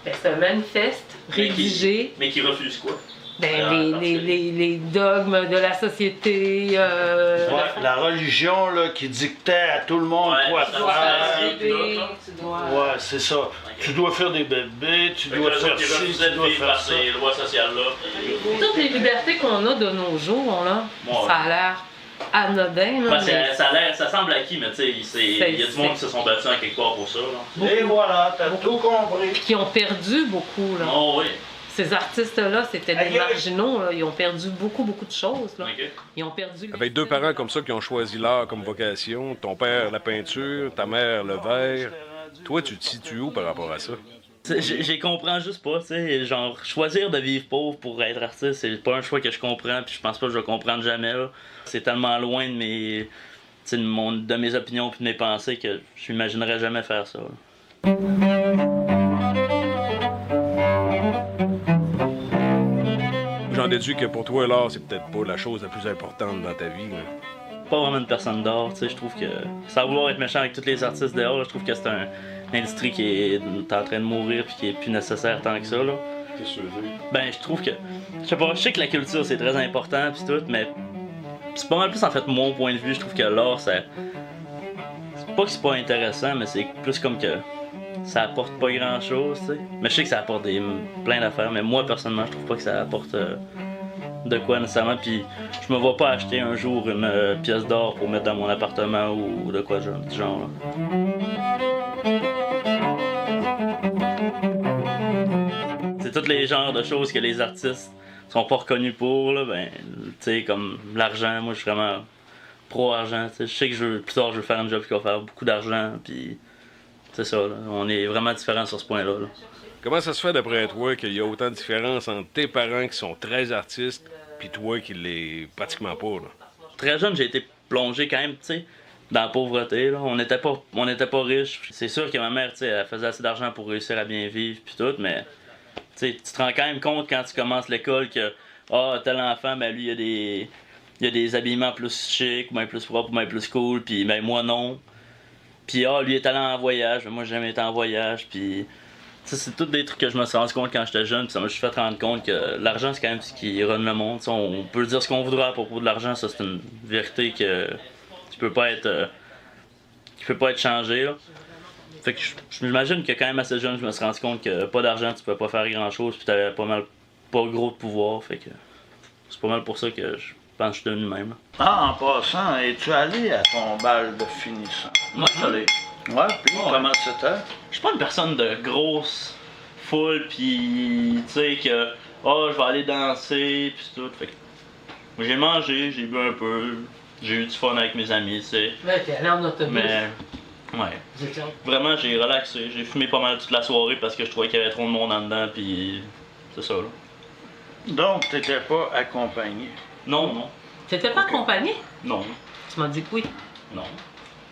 Ben, c'est un manifeste rédigé. Mais qui refuse quoi? Ben, les dogmes de la société. La religion là, qui dictait à tout le monde quoi faire. Ouais, c'est ça. Tu dois faire des bébés, tu dois faire ci, tu dois faire ça. Ces lois sociales-là. Toutes les libertés qu'on a de nos jours, là, ça a l'air anodin. Là, ça semble acquis, mais tu sais, il y a du monde qui se sont battus en quelque part pour ça. Là. Et voilà, t'as tout compris. Puis qui ont perdu beaucoup. Là. Oh oui. Ces artistes-là, c'était des marginaux, là. Ils ont perdu beaucoup de choses. Là. Okay. Ils ont perdu... Avec 2 parents comme ça qui ont choisi l'art comme vocation, ton père la peinture, ta mère le verre, toi tu te situes où par rapport à ça? J'y comprends juste pas, tu sais, genre choisir de vivre pauvre pour être artiste, c'est pas un choix que je comprends, puis je pense pas que je vais comprendre jamais, là. C'est tellement loin de mes, de mes opinions puis de mes pensées que je m'imaginerais jamais faire ça. Là. J'en déduis que pour toi, l'art, c'est peut-être pas la chose la plus importante dans ta vie. Là. Pas vraiment une personne d'art, tu sais, je trouve que, sans vouloir être méchant avec tous les artistes dehors, là, je trouve que c'est une industrie qui est en train de mourir puis qui est plus nécessaire tant que ça, là. Qu'est-ce que tu veux dire? Ben, je trouve que, je sais pas, je sais que la culture c'est très important puis tout, mais c'est pas mal plus en fait mon point de vue, je trouve que l'art, c'est pas que c'est pas intéressant, mais c'est plus comme que ça apporte pas grand chose, tu sais. Mais je sais que ça apporte plein d'affaires, mais moi personnellement, je trouve pas que ça apporte de quoi nécessairement. Puis je me vois pas acheter un jour une pièce d'or pour mettre dans mon appartement ou de quoi du genre. Là. C'est tous les genres de choses que les artistes sont pas reconnus pour, là, ben, tu sais, comme l'argent. Moi, je suis vraiment pro-argent. Je sais que plus tard, je veux faire un job qui va faire beaucoup d'argent, puis c'est ça, là. On est vraiment différents sur ce point-là. Là. Comment ça se fait, d'après toi, qu'il y a autant de différence entre tes parents qui sont très artistes puis toi qui l'es pratiquement pas, là. Très jeune, j'ai été plongé quand même, tu sais, dans la pauvreté, là. On n'était pas riches. C'est sûr que ma mère, tu sais, elle faisait assez d'argent pour réussir à bien vivre, puis tout, mais tu sais, tu te rends quand même compte quand tu commences l'école que, tel enfant, ben lui, il y a des habillements plus chics, ou bien plus propres, ou bien plus cool, puis ben moi non. Puis lui est allé en voyage, mais moi j'ai jamais été en voyage, puis c'est tous des trucs que je me suis rendu compte quand j'étais jeune, puis ça m'a juste fait rendre compte que l'argent c'est quand même ce qui run le monde. T'sais, on peut dire ce qu'on voudra à propos de l'argent, ça c'est une vérité que qui peut pas être changée. Là. Fait que je m'imagine que quand même assez jeune, je me suis rendu compte que pas d'argent, tu pouvais pas faire grand chose, puis t'avais pas gros de pouvoir, fait que c'est pas mal pour ça que je pense que je suis devenu même. Là. Ah, en passant, es-tu allé à ton bal de finissant? Moi, je suis allé. Ouais, puis comment c'était? Je suis pas une personne de grosse foule, puis tu sais que je vais aller danser, puis tout. Fait que j'ai mangé, j'ai bu un peu, j'ai eu du fun avec mes amis, tu sais. Ouais, t'es allé en autobus. Mais ouais. Vraiment, j'ai relaxé, j'ai fumé pas mal toute la soirée parce que je trouvais qu'il y avait trop de monde en dedans, puis c'est ça là. Donc, t'étais pas accompagné? Non. T'étais pas accompagné? Non. Tu m'as dit que oui. Non.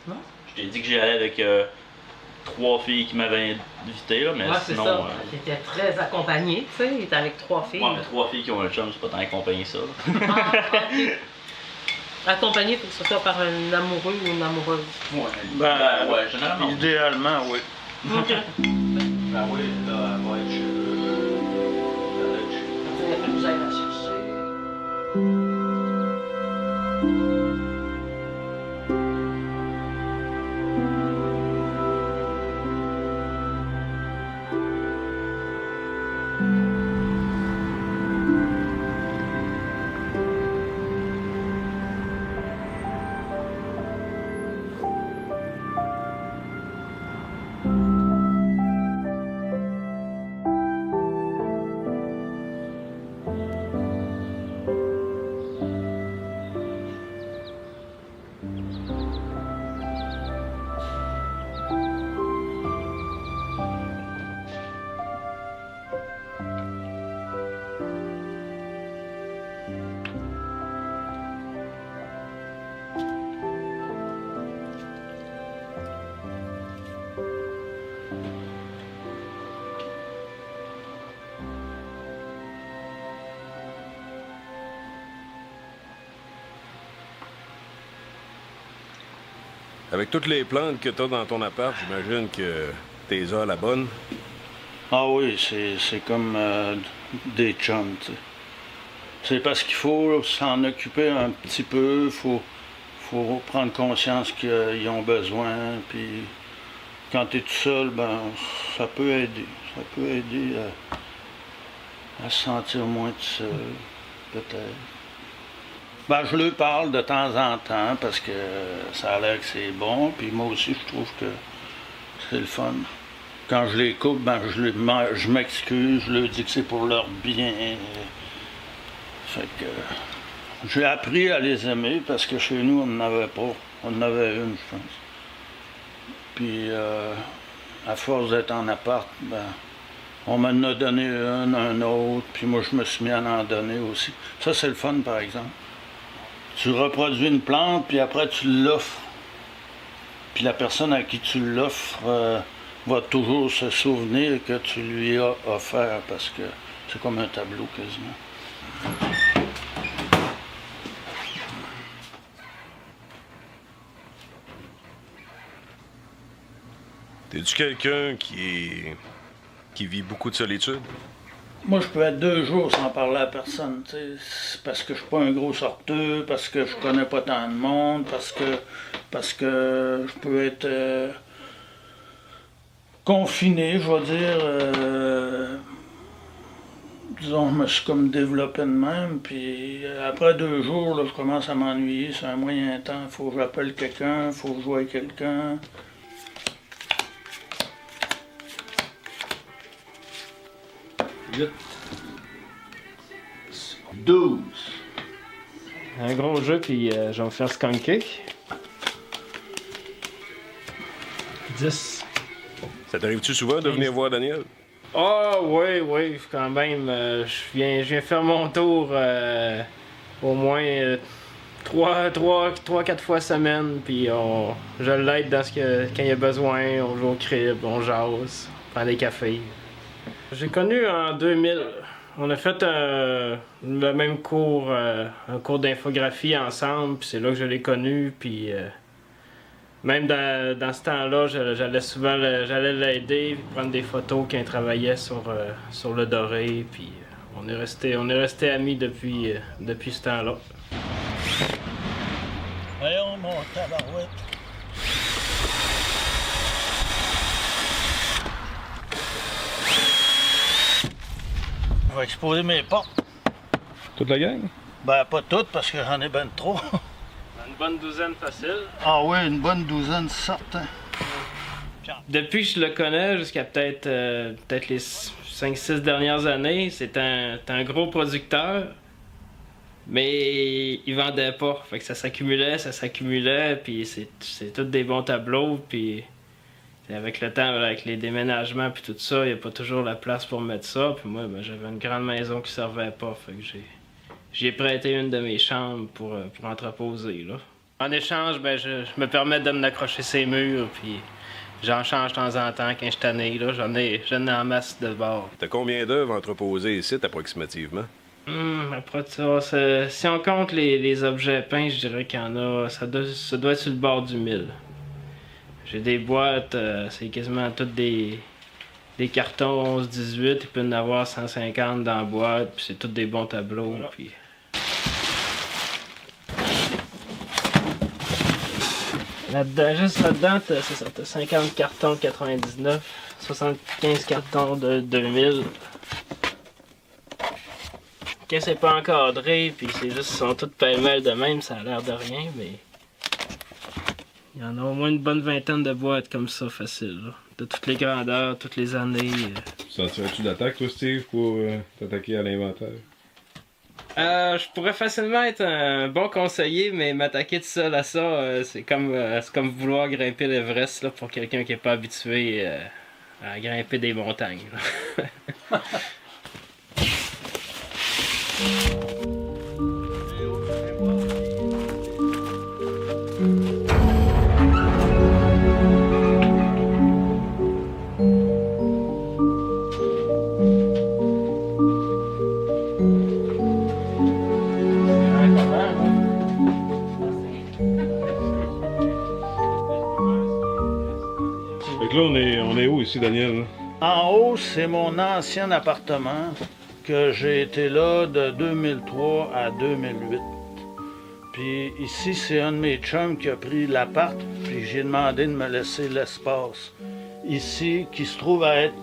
Non? Je t'ai dit que j'y allais avec 3 filles qui m'avaient invité, là, mais sinon... c'est ça. T'étais très accompagné, tu sais, t'étais avec 3 filles. Ouais, mais 3 filles qui ont un chum, c'est pas tant accompagné ça. Ok. Accompagné, il faut que ce soit par un amoureux ou une amoureuse. Ouais, ouais, généralement. Idéalement, oui. Ok. Ben oui, là, elle va être chez eux. Il a fallu que j'aille la chercher. Avec toutes les plantes que t'as dans ton appart, j'imagine que t'es à la bonne. Ah oui, c'est comme des chums, tu sais. C'est parce qu'il faut s'en occuper un petit peu, faut prendre conscience qu'ils ont besoin, puis quand t'es tout seul, ben ça peut aider. Ça peut aider à se sentir moins tout seul, peut-être. Ben, je leur parle de temps en temps parce que ça a l'air que c'est bon, puis moi aussi je trouve que c'est le fun. Quand je les coupe, ben je m'excuse, je leur dis que c'est pour leur bien. Fait que j'ai appris à les aimer parce que chez nous on n'en avait pas. On en avait une, je pense. Puis à force d'être en appart, ben on m'en a donné une, un autre, puis moi je me suis mis à en donner aussi. Ça c'est le fun par exemple. Tu reproduis une plante, puis après tu l'offres. Puis la personne à qui tu l'offres va toujours se souvenir que tu lui as offert, parce que c'est comme un tableau quasiment. T'es-tu quelqu'un qui vit beaucoup de solitude? Moi, je peux être 2 jours sans parler à personne, tu sais, parce que je suis pas un gros sorteux, parce que je connais pas tant de monde, parce que je peux être confiné, je vais dire. Disons, je me suis comme développé de même, puis après 2 jours, là, je commence à m'ennuyer, c'est un moyen temps, il faut que j'appelle quelqu'un, il faut que je voie quelqu'un. 12. Un gros jeu, puis je vais me faire skunker. 10. Ça t'arrive-tu souvent de venir voir Daniel? Ah oui, quand même. Je viens faire mon tour au moins 3-4 fois semaine, puis je l'aide dans quand il y a besoin, on joue au crib, on jase, on prend des cafés. J'ai connu en 2000, on a fait le même cours, un cours d'infographie ensemble, puis c'est là que je l'ai connu, puis même dans ce temps-là, j'allais l'aider, puis prendre des photos quand il travaillait sur le doré, puis on est resté amis depuis ce temps-là. Voyons mon tabarouette. Je vais exposer mes portes. Toute la gang? Ben, pas toutes, parce que j'en ai ben trop. Une bonne douzaine facile. Ah oui, une bonne douzaine, certain. Depuis que je le connais, jusqu'à peut-être les 5-6 dernières années, c'est un gros producteur. Mais il vendait pas, fait que ça s'accumulait, puis c'est tous des bons tableaux, puis avec le temps, avec les déménagements puis tout ça, il n'y a pas toujours la place pour mettre ça, puis moi, ben, j'avais une grande maison qui servait pas, fait que j'ai prêté une de mes chambres pour entreposer, là. En échange, ben, je me permets de m'accrocher ces murs, puis j'en change de temps en temps quand je suis tanné, là, j'en ai en masse de bord. T'as combien d'œuvres entreposées ici, approximativement? Après ça, si on compte les objets peints, je dirais qu'il y en a. Ça doit être sur le bord du 1000. J'ai des boîtes, c'est quasiment toutes des cartons 11-18. Il peut y en avoir 150 dans la boîte, puis c'est tous des bons tableaux. Voilà. Puis... juste là-dedans, c'est ça, t'as 50 cartons de 99, 75 cartons de 2000. Quand c'est pas encadré, puis c'est juste, ils sont tous pêle-mêle de même, ça a l'air de rien, mais... Il y en a au moins une bonne vingtaine de boîtes comme ça, facile, là. De toutes les grandeurs, toutes les années. Sentirais-tu d'attaque, toi, Steve, pour t'attaquer à l'inventaire? Je pourrais facilement être un bon conseiller, mais m'attaquer de seul à ça, c'est comme vouloir grimper l'Everest, là, pour quelqu'un qui n'est pas habitué à grimper des montagnes, là. Fait que là, on est où ici, Daniel? En haut, c'est mon ancien appartement, que j'ai été là de 2003 à 2008. Puis ici, c'est un de mes chums qui a pris l'appart, puis j'ai demandé de me laisser l'espace ici, qui se trouve à être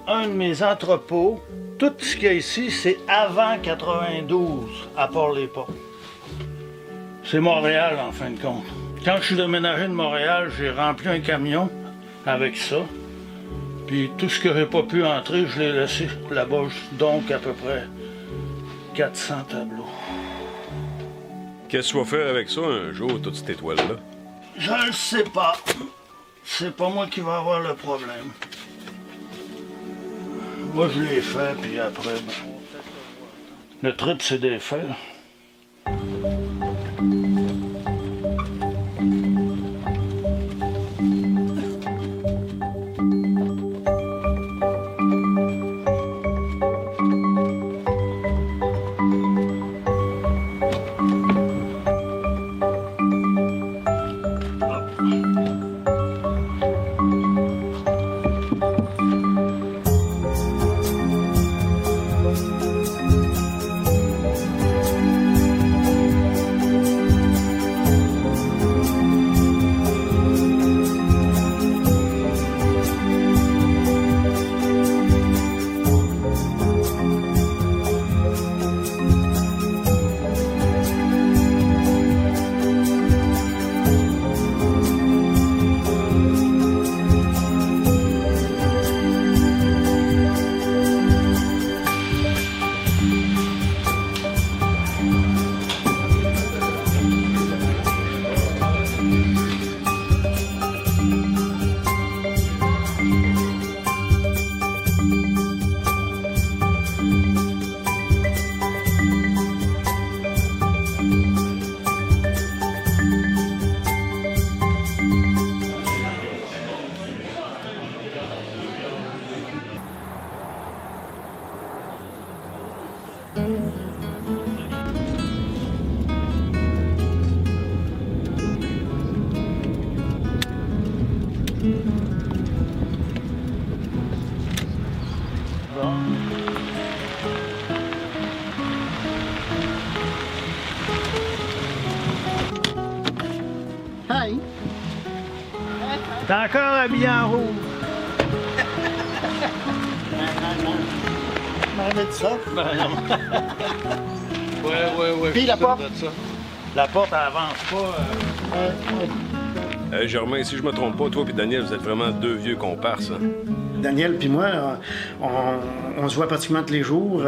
un de mes entrepôts. Tout ce qu'il y a ici, c'est avant 92, à part les portes. C'est Montréal, en fin de compte. Quand je suis déménagé de Montréal, j'ai rempli un camion avec ça. Puis tout ce que j'ai pas pu entrer, je l'ai laissé là-bas, donc à peu près 400 tableaux. Qu'est-ce que tu vas faire avec ça un jour, toute cette étoile-là? Je le sais pas. C'est pas moi qui va avoir le problème. Moi, je l'ai fait, puis après, le trip, c'est des faire. Hi! T'es encore habillé en rouge. m'avais dit ça. Ouais. Puis la porte? La porte, elle avance pas. Germain, si je me trompe pas, toi et Daniel, vous êtes vraiment deux vieux comparses. Hein? Daniel puis moi, on se voit pratiquement tous les jours,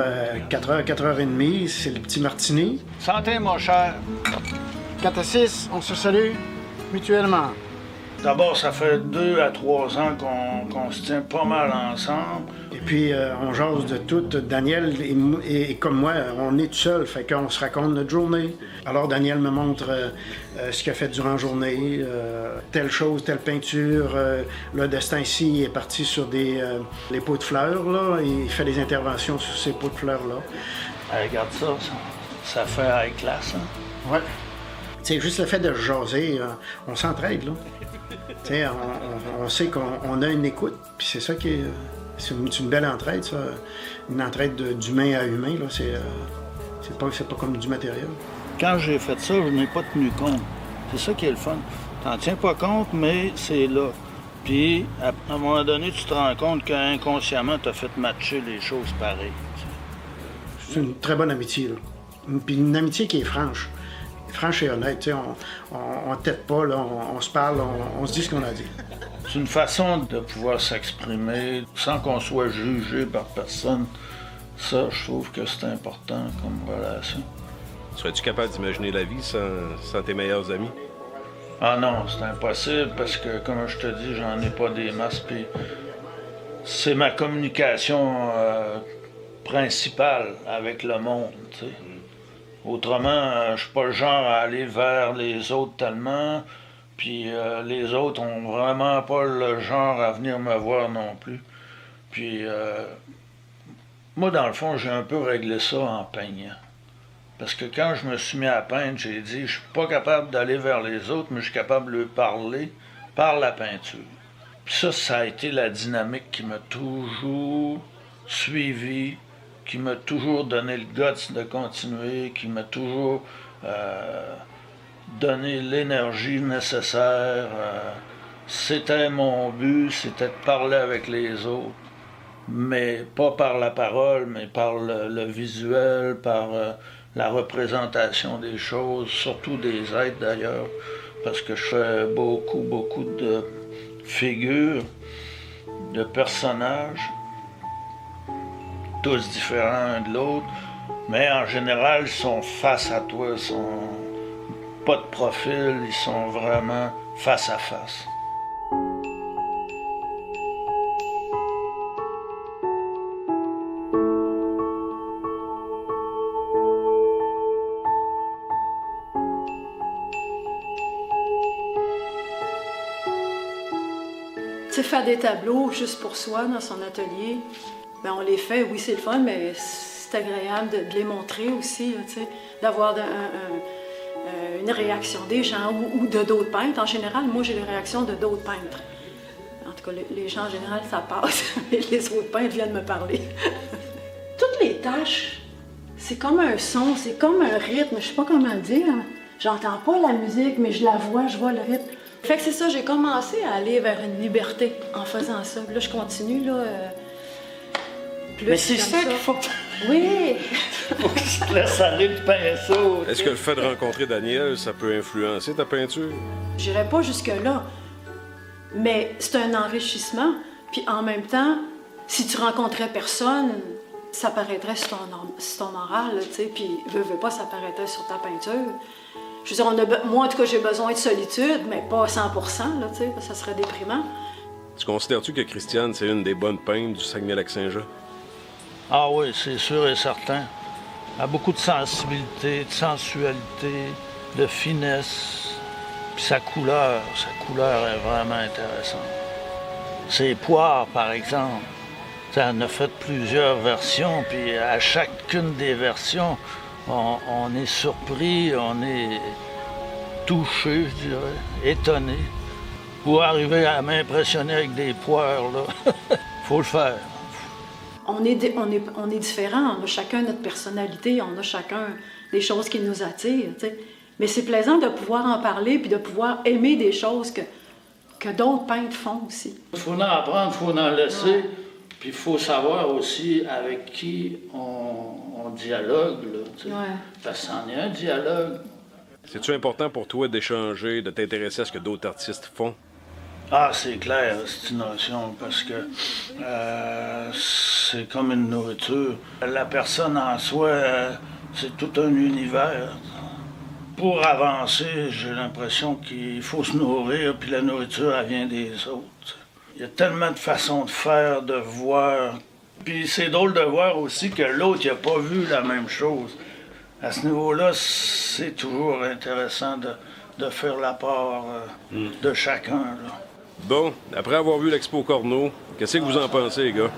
4h, 4h30, c'est le petit Martini. Santé, mon cher. 4 à 6, on se salue mutuellement. D'abord, ça fait 2 à 3 ans qu'on se tient pas mal ensemble. Et puis, on jase de tout. Daniel et comme moi, on est tout seul, fait qu'on se raconte notre journée. Alors, Daniel me montre ce qu'il a fait durant la journée, telle chose, telle peinture. Là, de ce temps-ci, il est parti sur les pots de fleurs, là. Il fait des interventions sur ces pots de fleurs-là. Regarde ça fait high class, hein? Ouais. C'est juste le fait de jaser, on s'entraide, là. T'sais, on sait qu'on a une écoute, puis c'est ça qui est... C'est une belle entraide, ça. Une entraide d'humain à humain, là. C'est pas comme du matériel. Quand j'ai fait ça, je n'ai pas tenu compte. C'est ça qui est le fun. T'en tiens pas compte, mais c'est là. Puis, à un moment donné, tu te rends compte qu'inconsciemment, t'as fait matcher les choses pareilles. C'est une très bonne amitié, là. Puis une amitié qui est franche. Franche et honnête, on tête pas, là, on se parle, on se dit ce qu'on a dit. C'est une façon de pouvoir s'exprimer sans qu'on soit jugé par personne. Ça, je trouve que c'est important comme relation. Serais-tu capable d'imaginer la vie sans tes meilleurs amis? Ah non, c'est impossible parce que, comme je te dis, j'en ai pas des masses. Puis c'est ma communication principale avec le monde, tu sais. Autrement, je suis pas le genre à aller vers les autres tellement, puis les autres ont vraiment pas le genre à venir me voir non plus. Puis moi, dans le fond, j'ai un peu réglé ça en peignant. Parce que quand je me suis mis à peindre, j'ai dit, je suis pas capable d'aller vers les autres, mais je suis capable de leur parler par la peinture. Puis ça a été la dynamique qui m'a toujours suivi, qui m'a toujours donné le guts de continuer, qui m'a toujours donné l'énergie nécessaire. C'était mon but, c'était de parler avec les autres, mais pas par la parole, mais par le visuel, par la représentation des choses, surtout des êtres d'ailleurs, parce que je fais beaucoup de figures, de personnages, tous différents un de l'autre, mais en général, ils sont face à toi, ils sont pas de profil, ils sont vraiment face à face. Tu sais, faire des tableaux juste pour soi dans son atelier, bien, on les fait, oui, c'est le fun, mais c'est agréable de les montrer aussi, tu sais, d'avoir une réaction des gens ou de d'autres peintres. En général, moi, j'ai les réactions de d'autres peintres. En tout cas, les gens, en général, ça passe, mais les autres peintres viennent me parler. Toutes les tâches, c'est comme un son, c'est comme un rythme, je sais pas comment le dire. J'entends pas la musique, mais je la vois, je vois le rythme. Fait que c'est ça, j'ai commencé à aller vers une liberté en faisant ça. Là, je continue, là... Mais c'est ça qu'il faut... Oui! Faut que tu te laisses aller le pinceau. Est-ce que le fait de rencontrer Daniel, ça peut influencer ta peinture? J'irai pas jusque-là, mais c'est un enrichissement. Puis en même temps, si tu rencontrais personne, ça paraîtrait sur ton moral, tu sais, puis veux pas, ça paraîtrait sur ta peinture. Je veux dire, moi, en tout cas, j'ai besoin de solitude, mais pas 100%, là, tu sais, ça serait déprimant. Tu considères-tu que Christiane, c'est une des bonnes peintres du Saguenay-Lac-Saint-Jean? Ah oui, c'est sûr et certain. Elle a beaucoup de sensibilité, de sensualité, de finesse. Puis sa couleur est vraiment intéressante. Ses poires, par exemple, elle en a fait plusieurs versions, puis à chacune des versions, on est surpris, on est touché, je dirais, étonné. Pour arriver à m'impressionner avec des poires, là, faut le faire. On est différents, on a chacun notre personnalité, on a chacun des choses qui nous attirent, tu sais. Mais c'est plaisant de pouvoir en parler puis de pouvoir aimer des choses que d'autres peintres font aussi. Il faut en apprendre, il faut en laisser, puis il faut savoir aussi avec qui on dialogue, là, tu sais. Parce que c'en est un dialogue. C'est-tu important pour toi d'échanger, de t'intéresser à ce que d'autres artistes font? Ah, c'est clair, c'est une notion, parce que c'est comme une nourriture. La personne en soi, c'est tout un univers. Pour avancer, j'ai l'impression qu'il faut se nourrir, puis la nourriture, elle vient des autres. Il y a tellement de façons de faire, de voir. Puis c'est drôle de voir aussi que l'autre n'a pas vu la même chose. À ce niveau-là, c'est toujours intéressant de faire la part de chacun, là. Bon, après avoir vu l'Expo Corneau, qu'est-ce que vous en pensez, les gars?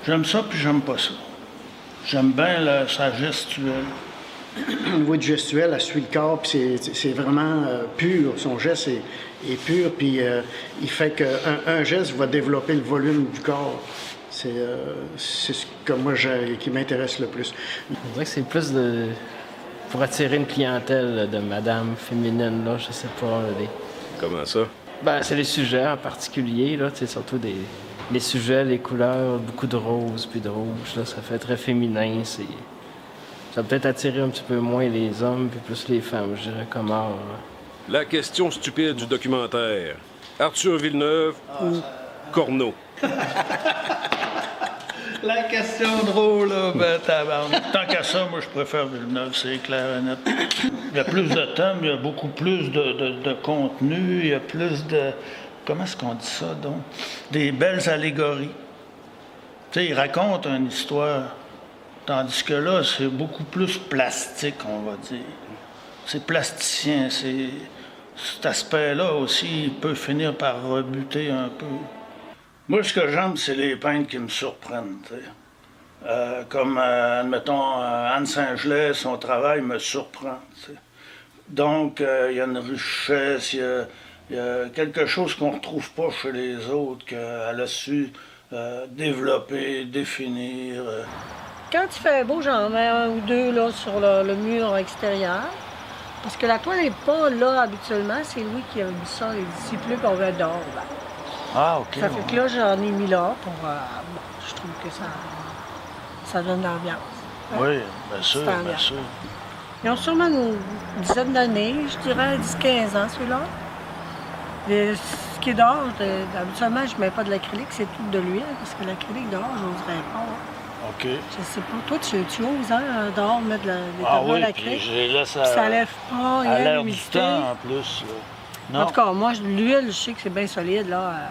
J'aime ça, puis j'aime pas ça. J'aime bien sa gestuelle. Au niveau du gestuel, elle suit le corps, puis c'est vraiment pur. Son geste est pur, puis il fait qu'un geste va développer le volume du corps. C'est ce que moi, qui m'intéresse le plus. On dirait que c'est plus pour attirer une clientèle de madame féminine, là, je sais pas. Comment ça? Ben, c'est les sujets en particulier, là, surtout les sujets, les couleurs, beaucoup de rose puis de rouge, là, ça fait très féminin. Ça va peut-être attirer un petit peu moins les hommes puis plus les femmes, je dirais, comme art. La question stupide du documentaire. Arthur Villeneuve ou Corneau? La question drôle, là, ben tabarnak. Tant qu'à ça, moi, je préfère Villeneuve, c'est clair et net. Il y a plus de thèmes, il y a beaucoup plus de contenu, il y a plus de... Comment est-ce qu'on dit ça, donc? Des belles allégories. Tu sais, il raconte une histoire, tandis que là, c'est beaucoup plus plastique, on va dire. C'est plasticien, cet aspect-là aussi, il peut finir par rebuter un peu. Moi, ce que j'aime, c'est les peintres qui me surprennent, tu sais. Comme, admettons, Anne Saint-Gelais, son travail me surprend, tu sais. Donc, il y a une richesse, il y a quelque chose qu'on ne retrouve pas chez les autres, qu'elle a su développer, définir. Quand il fait beau, j'en mets un ou deux là, sur le mur extérieur. Parce que la toile n'est pas là habituellement, c'est lui qui a mis ça ici, plus qu'on va dehors. Là. Ah, OK. Ça fait que là, j'en ai mis là pour. Je trouve que ça donne l'ambiance. Oui, bien sûr, bien sûr. Ils ont sûrement une dizaine d'années, je dirais 10-15 ans, ceux-là. Ce qui est dehors, habituellement, je ne mets pas de l'acrylique, c'est tout de l'huile, parce que l'acrylique dehors, je n'oserais pas. OK. Je sais pas. Toi, tu oses, hein, dehors, mettre des tableaux à l'acrylique? Puis là, ça lève pas, il y a l'humidité. En plus, là. Non. En tout cas, moi, l'huile, je sais que c'est bien solide, là.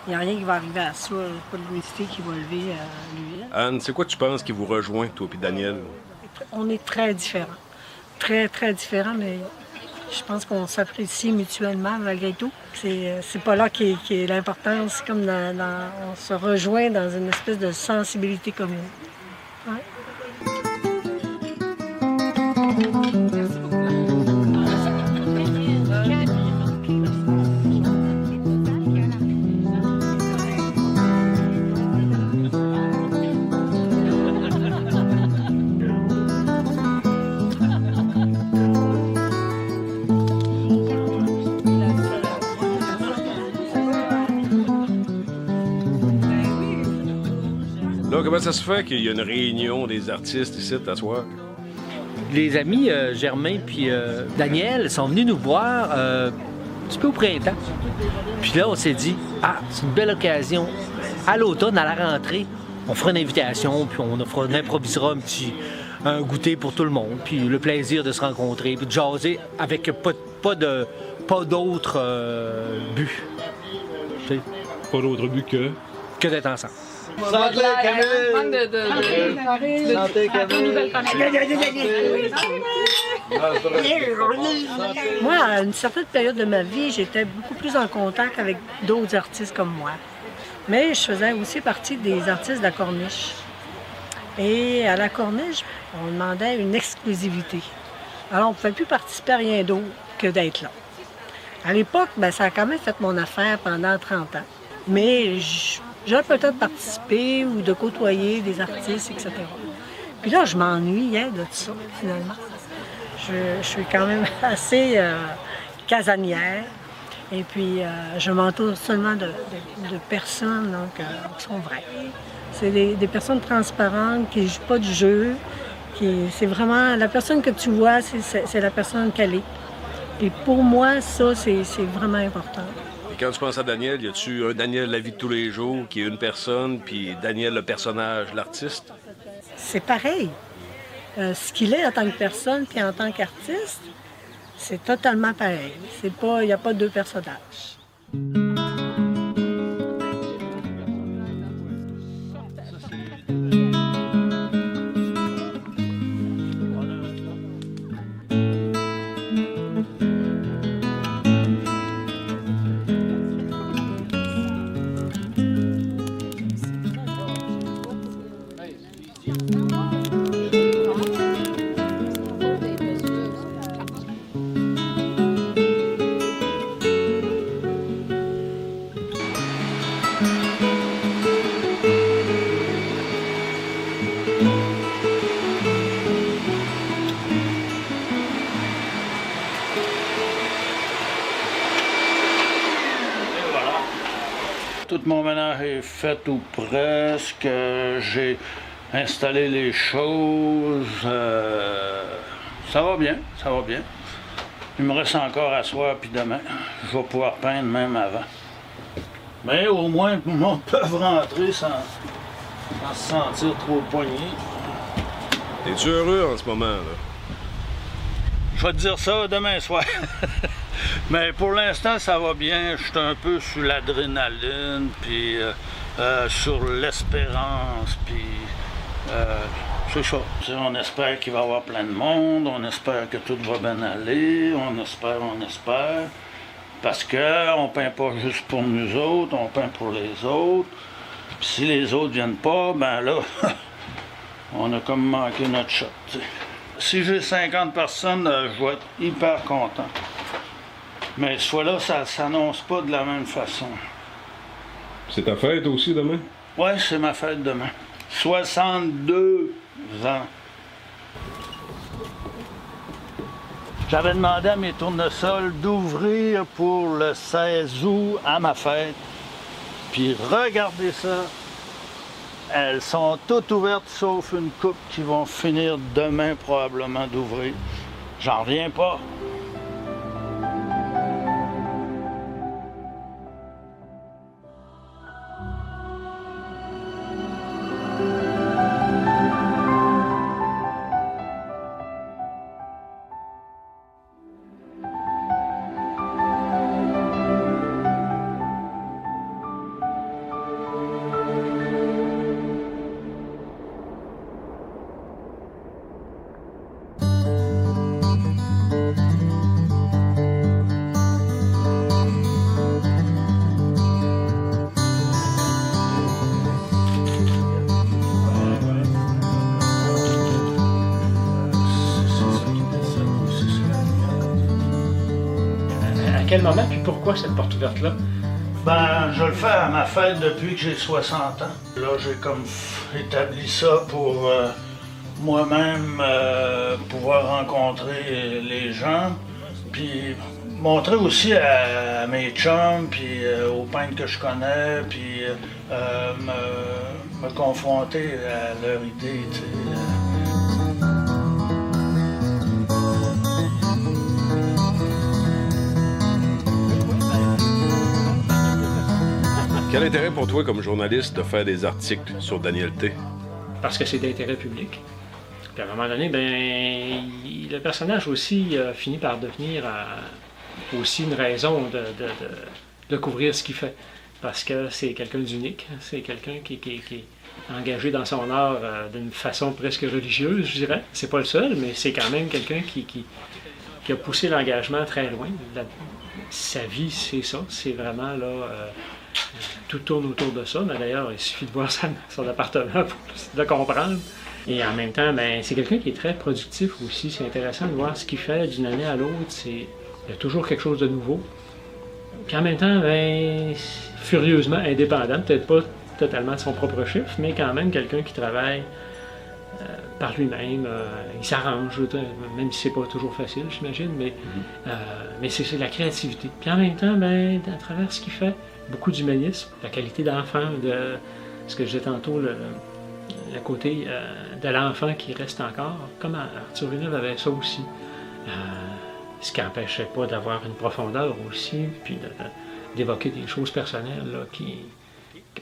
Il n'y a rien qui va arriver à ça. Pas de l'humidité qui va lever l'huile. Anne, c'est quoi tu penses qui vous rejoint, toi et Daniel? On est très différents. Très, très différents, mais je pense qu'on s'apprécie mutuellement, malgré tout. C'est pas là qu'est l'importance. C'est comme on se rejoint dans une espèce de sensibilité commune. Ouais. Là, comment ça se fait qu'il y a une réunion des artistes ici, à soir? Les amis Germain puis Daniel sont venus nous voir un petit peu au printemps. Puis là, on s'est dit, c'est une belle occasion. À l'automne, à la rentrée, on fera une invitation, puis on improvisera un goûter pour tout le monde, puis le plaisir de se rencontrer, puis de jaser avec pas d'autre but. Pas d'autre but que d'être ensemble. Santé, Camille! Santé, Camille! Moi, à une certaine période de ma vie, j'étais beaucoup plus en contact avec d'autres artistes comme moi. Mais je faisais aussi partie des artistes de la Corniche. Et à la Corniche, on demandait une exclusivité. Alors, on ne pouvait plus participer à rien d'autre que d'être là. À l'époque, ben, ça a quand même fait mon affaire pendant 30 ans. Mais j'ai peut-être participé ou de côtoyer des artistes, etc. Puis là, je m'ennuyais de tout ça, finalement. Je suis quand même assez casanière. Et puis, je m'entoure seulement de personnes donc, qui sont vraies. C'est des personnes transparentes qui ne jouent pas du jeu. C'est vraiment la personne que tu vois, c'est la personne qu'elle est. Et pour moi, ça, c'est vraiment important. Et quand tu penses à Daniel, y a-tu un Daniel la vie de tous les jours, qui est une personne, puis Daniel le personnage, l'artiste? C'est pareil. Ce qu'il est en tant que personne puis en tant qu'artiste, c'est totalement pareil. Il n'y a pas deux personnages. Tout mon ménage est fait ou presque. J'ai installé les choses. Ça va bien, ça va bien. Il me reste encore à soir puis demain. Je vais pouvoir peindre même avant. Mais au moins, tout le monde peut rentrer sans se sentir trop poigné. Es-tu heureux en ce moment, là? Je vais te dire ça demain soir. Mais pour l'instant, ça va bien. Je suis un peu sur l'adrénaline, puis sur l'espérance, puis c'est ça. On espère qu'il va y avoir plein de monde, on espère que tout va bien aller, on espère. Parce qu'on ne peint pas juste pour nous autres, on peint pour les autres. Puis si les autres viennent pas, ben là, on a comme manqué notre shot, t'sais. Si j'ai 50 personnes, je vais être hyper content. Mais ce fois-là, ça ne s'annonce pas de la même façon. C'est ta fête aussi demain? Oui, c'est ma fête demain. 62 ans. J'avais demandé à mes tournesols d'ouvrir pour le 16 août à ma fête. Puis regardez ça. Elles sont toutes ouvertes sauf une couple qui vont finir demain probablement d'ouvrir. J'en reviens pas. À quel moment, puis pourquoi cette porte ouverte-là? Ben, je le fais à ma fête depuis que j'ai 60 ans. Là, j'ai comme établi ça pour moi-même pouvoir rencontrer les gens, puis montrer aussi à mes chums, puis aux peintres que je connais, puis me confronter à leur idée, tu sais. Quel intérêt pour toi comme journaliste de faire des articles sur Daniel T? Parce que c'est d'intérêt public. Puis à un moment donné, ben, le personnage aussi finit par devenir aussi une raison de couvrir ce qu'il fait. Parce que c'est quelqu'un d'unique, c'est quelqu'un qui est engagé dans son art d'une façon presque religieuse, je dirais. C'est pas le seul, mais c'est quand même quelqu'un qui a poussé l'engagement très loin. Sa vie, c'est ça, c'est vraiment là... tout tourne autour de ça, mais d'ailleurs, il suffit de voir son appartement pour le comprendre. Et en même temps, ben, c'est quelqu'un qui est très productif aussi. C'est intéressant de voir ce qu'il fait d'une année à l'autre. Il y a toujours quelque chose de nouveau. Puis en même temps, ben, furieusement indépendant, peut-être pas totalement de son propre chiffre, mais quand même quelqu'un qui travaille par lui-même. Il s'arrange, même si c'est pas toujours facile, j'imagine, mais c'est la créativité. Puis en même temps, ben, à travers ce qu'il fait, beaucoup d'humanisme, la qualité d'enfant, de ce que je disais tantôt, le côté de l'enfant qui reste encore, comme Arthur Villeneuve avait ça aussi. Ce qui n'empêchait pas d'avoir une profondeur aussi, puis d'évoquer des choses personnelles là, qui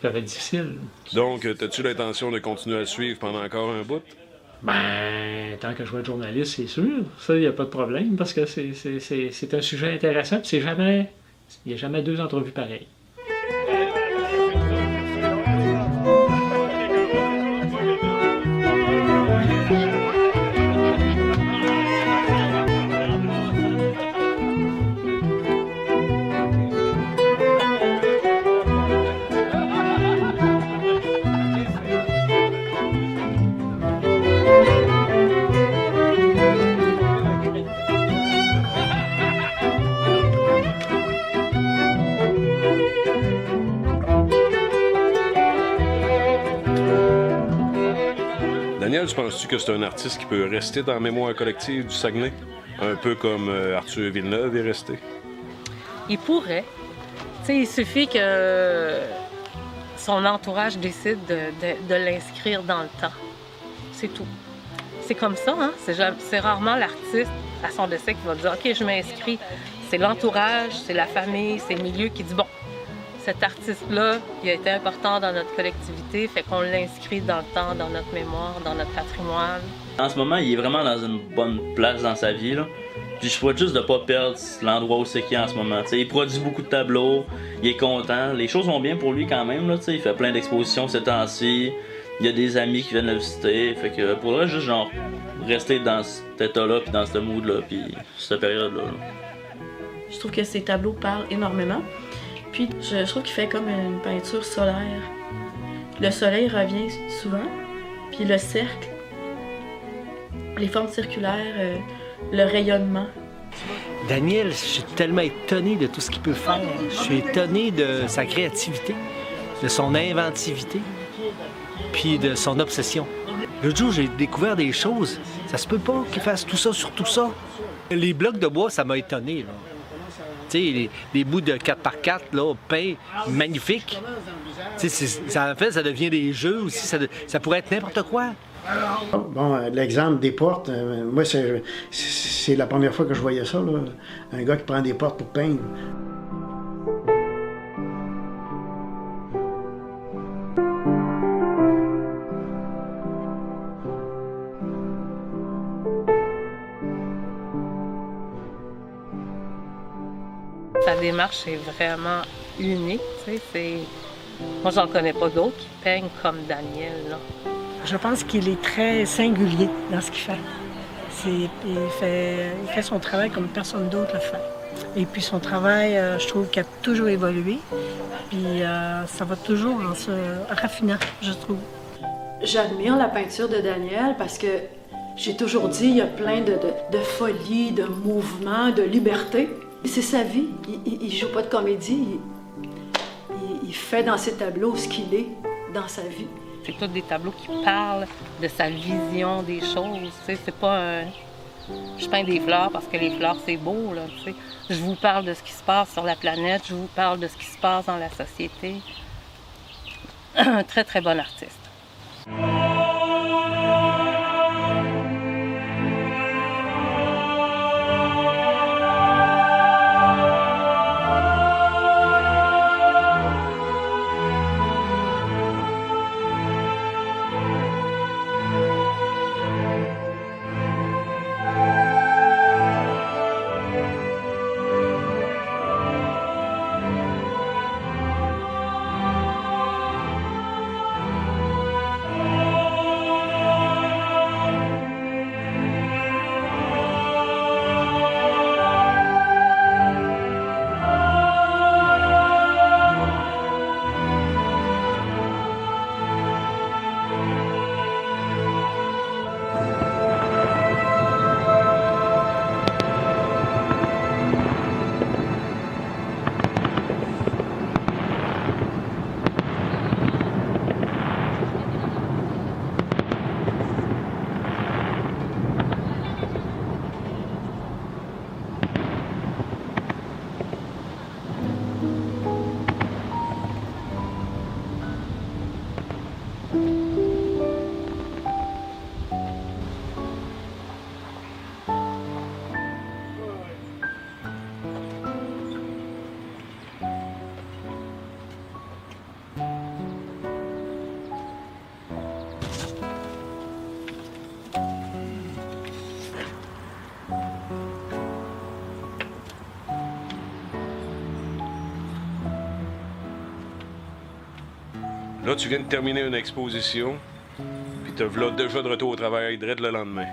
peuvent être difficiles. Donc, as-tu l'intention de continuer à suivre pendant encore un bout? Ben, tant que je vais être journaliste, c'est sûr. Ça, il n'y a pas de problème, parce que c'est un sujet intéressant, puis il n'y a jamais deux entrevues pareilles. Daniel, penses-tu que c'est un artiste qui peut rester dans la mémoire collective du Saguenay? Un peu comme Arthur Villeneuve est resté? Il pourrait. Tu sais, il suffit que son entourage décide de l'inscrire dans le temps. C'est tout. C'est comme ça, hein? C'est rarement l'artiste à son décès qui va dire « OK, je m'inscris ». C'est l'entourage, c'est la famille, c'est le milieu qui dit « Bon, cet artiste-là, il a été important dans notre collectivité, fait qu'on l'inscrit dans le temps, dans notre mémoire, dans notre patrimoine. » En ce moment, il est vraiment dans une bonne place dans sa vie, là. Puis je souhaite juste de pas perdre l'endroit où c'est qu'il est en ce moment. T'sais, il produit beaucoup de tableaux, il est content, les choses vont bien pour lui quand même, là, il fait plein d'expositions ces temps-ci, il y a des amis qui viennent le visiter, fait que faudrait juste genre rester dans cet état-là, puis dans ce mood-là, puis cette période-là. Je trouve que ses tableaux parlent énormément. Puis je trouve qu'il fait comme une peinture solaire. Le soleil revient souvent, puis le cercle, les formes circulaires, le rayonnement. Daniel, je suis tellement étonné de tout ce qu'il peut faire. Je suis étonné de sa créativité, de son inventivité, puis de son obsession. L'autre jour, j'ai découvert des choses. Ça se peut pas qu'il fasse tout ça sur tout ça. Les blocs de bois, ça m'a étonné, là. Tu sais, les bouts de 4x4, là, peints, magnifiques. Tu sais, en fait, ça devient des jeux aussi. Ça pourrait être n'importe quoi. Bon, l'exemple des portes, moi, c'est la première fois que je voyais ça, là. Un gars qui prend des portes pour peindre. Sa démarche est vraiment unique, tu sais, moi j'en connais pas d'autres qui peignent comme Daniel, là. Je pense qu'il est très singulier dans ce qu'il fait. Il fait son travail comme personne d'autre le fait. Et puis son travail, je trouve qu'il a toujours évolué, puis ça va toujours en se raffinant, je trouve. J'admire la peinture de Daniel parce que j'ai toujours dit il y a plein de folie, de mouvement, de liberté. C'est sa vie. Il joue pas de comédie. Il fait dans ses tableaux ce qu'il est dans sa vie. C'est tous des tableaux qui parlent de sa vision des choses. C'est pas un... Je peins des fleurs parce que les fleurs, c'est beau, là, tu sais. Je vous parle de ce qui se passe sur la planète. Je vous parle de ce qui se passe dans la société. Un très, très bon artiste. Là, tu viens de terminer une exposition, puis te voilà déjà de retour au travail, direct le lendemain.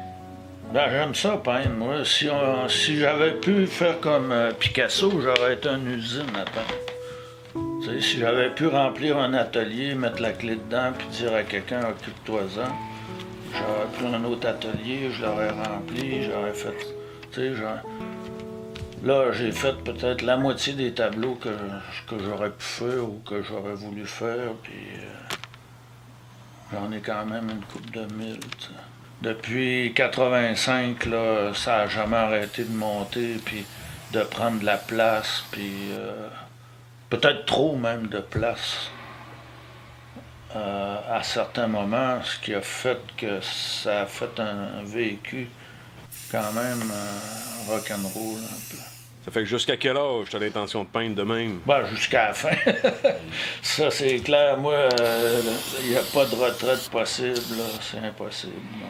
Ben, j'aime ça, peindre, moi. Si j'avais pu faire comme Picasso, j'aurais été une usine à peindre. Tu sais, si j'avais pu remplir un atelier, mettre la clé dedans, puis dire à quelqu'un, occupe-toi-en, j'aurais pris un autre atelier, je l'aurais rempli, j'aurais fait... Tu sais, là, j'ai fait peut-être la moitié des tableaux que j'aurais pu faire ou que j'aurais voulu faire, puis j'en ai quand même une couple de mille, tu sais. Depuis 85, là, ça n'a jamais arrêté de monter, puis de prendre de la place, puis peut-être trop même de place à certains moments, ce qui a fait que ça a fait un vécu quand même rock'n'roll un peu. Ça fait que jusqu'à quel âge tu as l'intention de peindre de même? Ben, jusqu'à la fin. Ça, c'est clair. Moi, il n'y a pas de retraite possible, là. C'est impossible, non.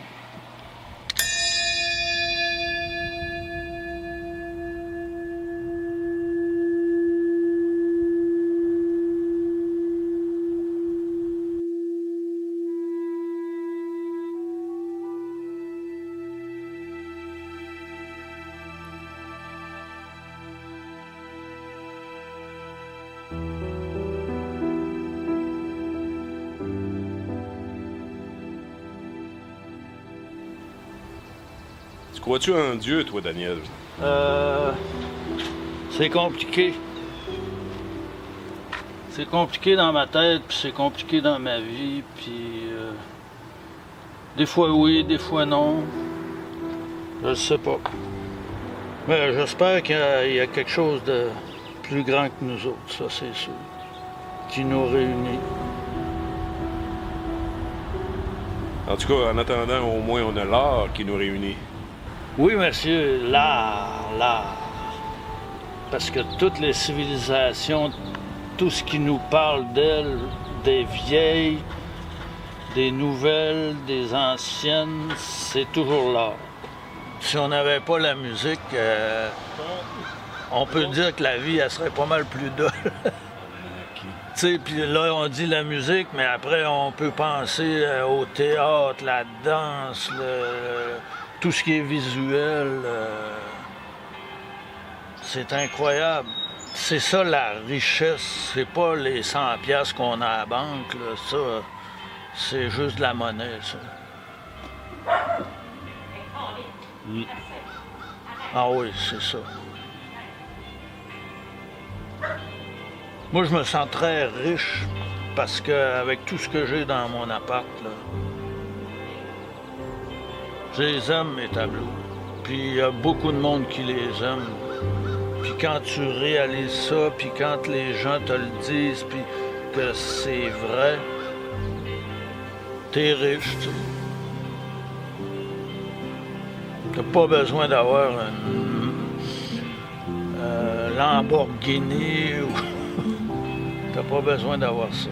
Crois-tu en Dieu, toi, Daniel? C'est compliqué. C'est compliqué dans ma tête, puis c'est compliqué dans ma vie, puis des fois oui, des fois non. Je ne sais pas. Mais j'espère qu'il y a quelque chose de plus grand que nous autres, ça c'est sûr, qui nous réunit. En tout cas, en attendant, au moins, on a l'art qui nous réunit. Oui, monsieur, l'art. Parce que toutes les civilisations, tout ce qui nous parle d'elles, des vieilles, des nouvelles, des anciennes, c'est toujours l'art. Si on n'avait pas la musique, on peut dire que la vie, elle serait pas mal plus dull. Tu sais, puis là, on dit la musique, mais après, on peut penser au théâtre, la danse, tout ce qui est visuel, c'est incroyable. C'est ça la richesse, c'est pas les 100 piastres qu'on a à la banque, là. Ça, c'est juste de la monnaie, ça. Ah oui, c'est ça. Moi, je me sens très riche parce qu'avec tout ce que j'ai dans mon appart, là, je les aime, mes tableaux. Puis il y a beaucoup de monde qui les aime. Puis quand tu réalises ça, puis quand les gens te le disent, puis que c'est vrai, t'es riche, tu sais. T'as pas besoin d'avoir un Lamborghini ou... T'as pas besoin d'avoir ça.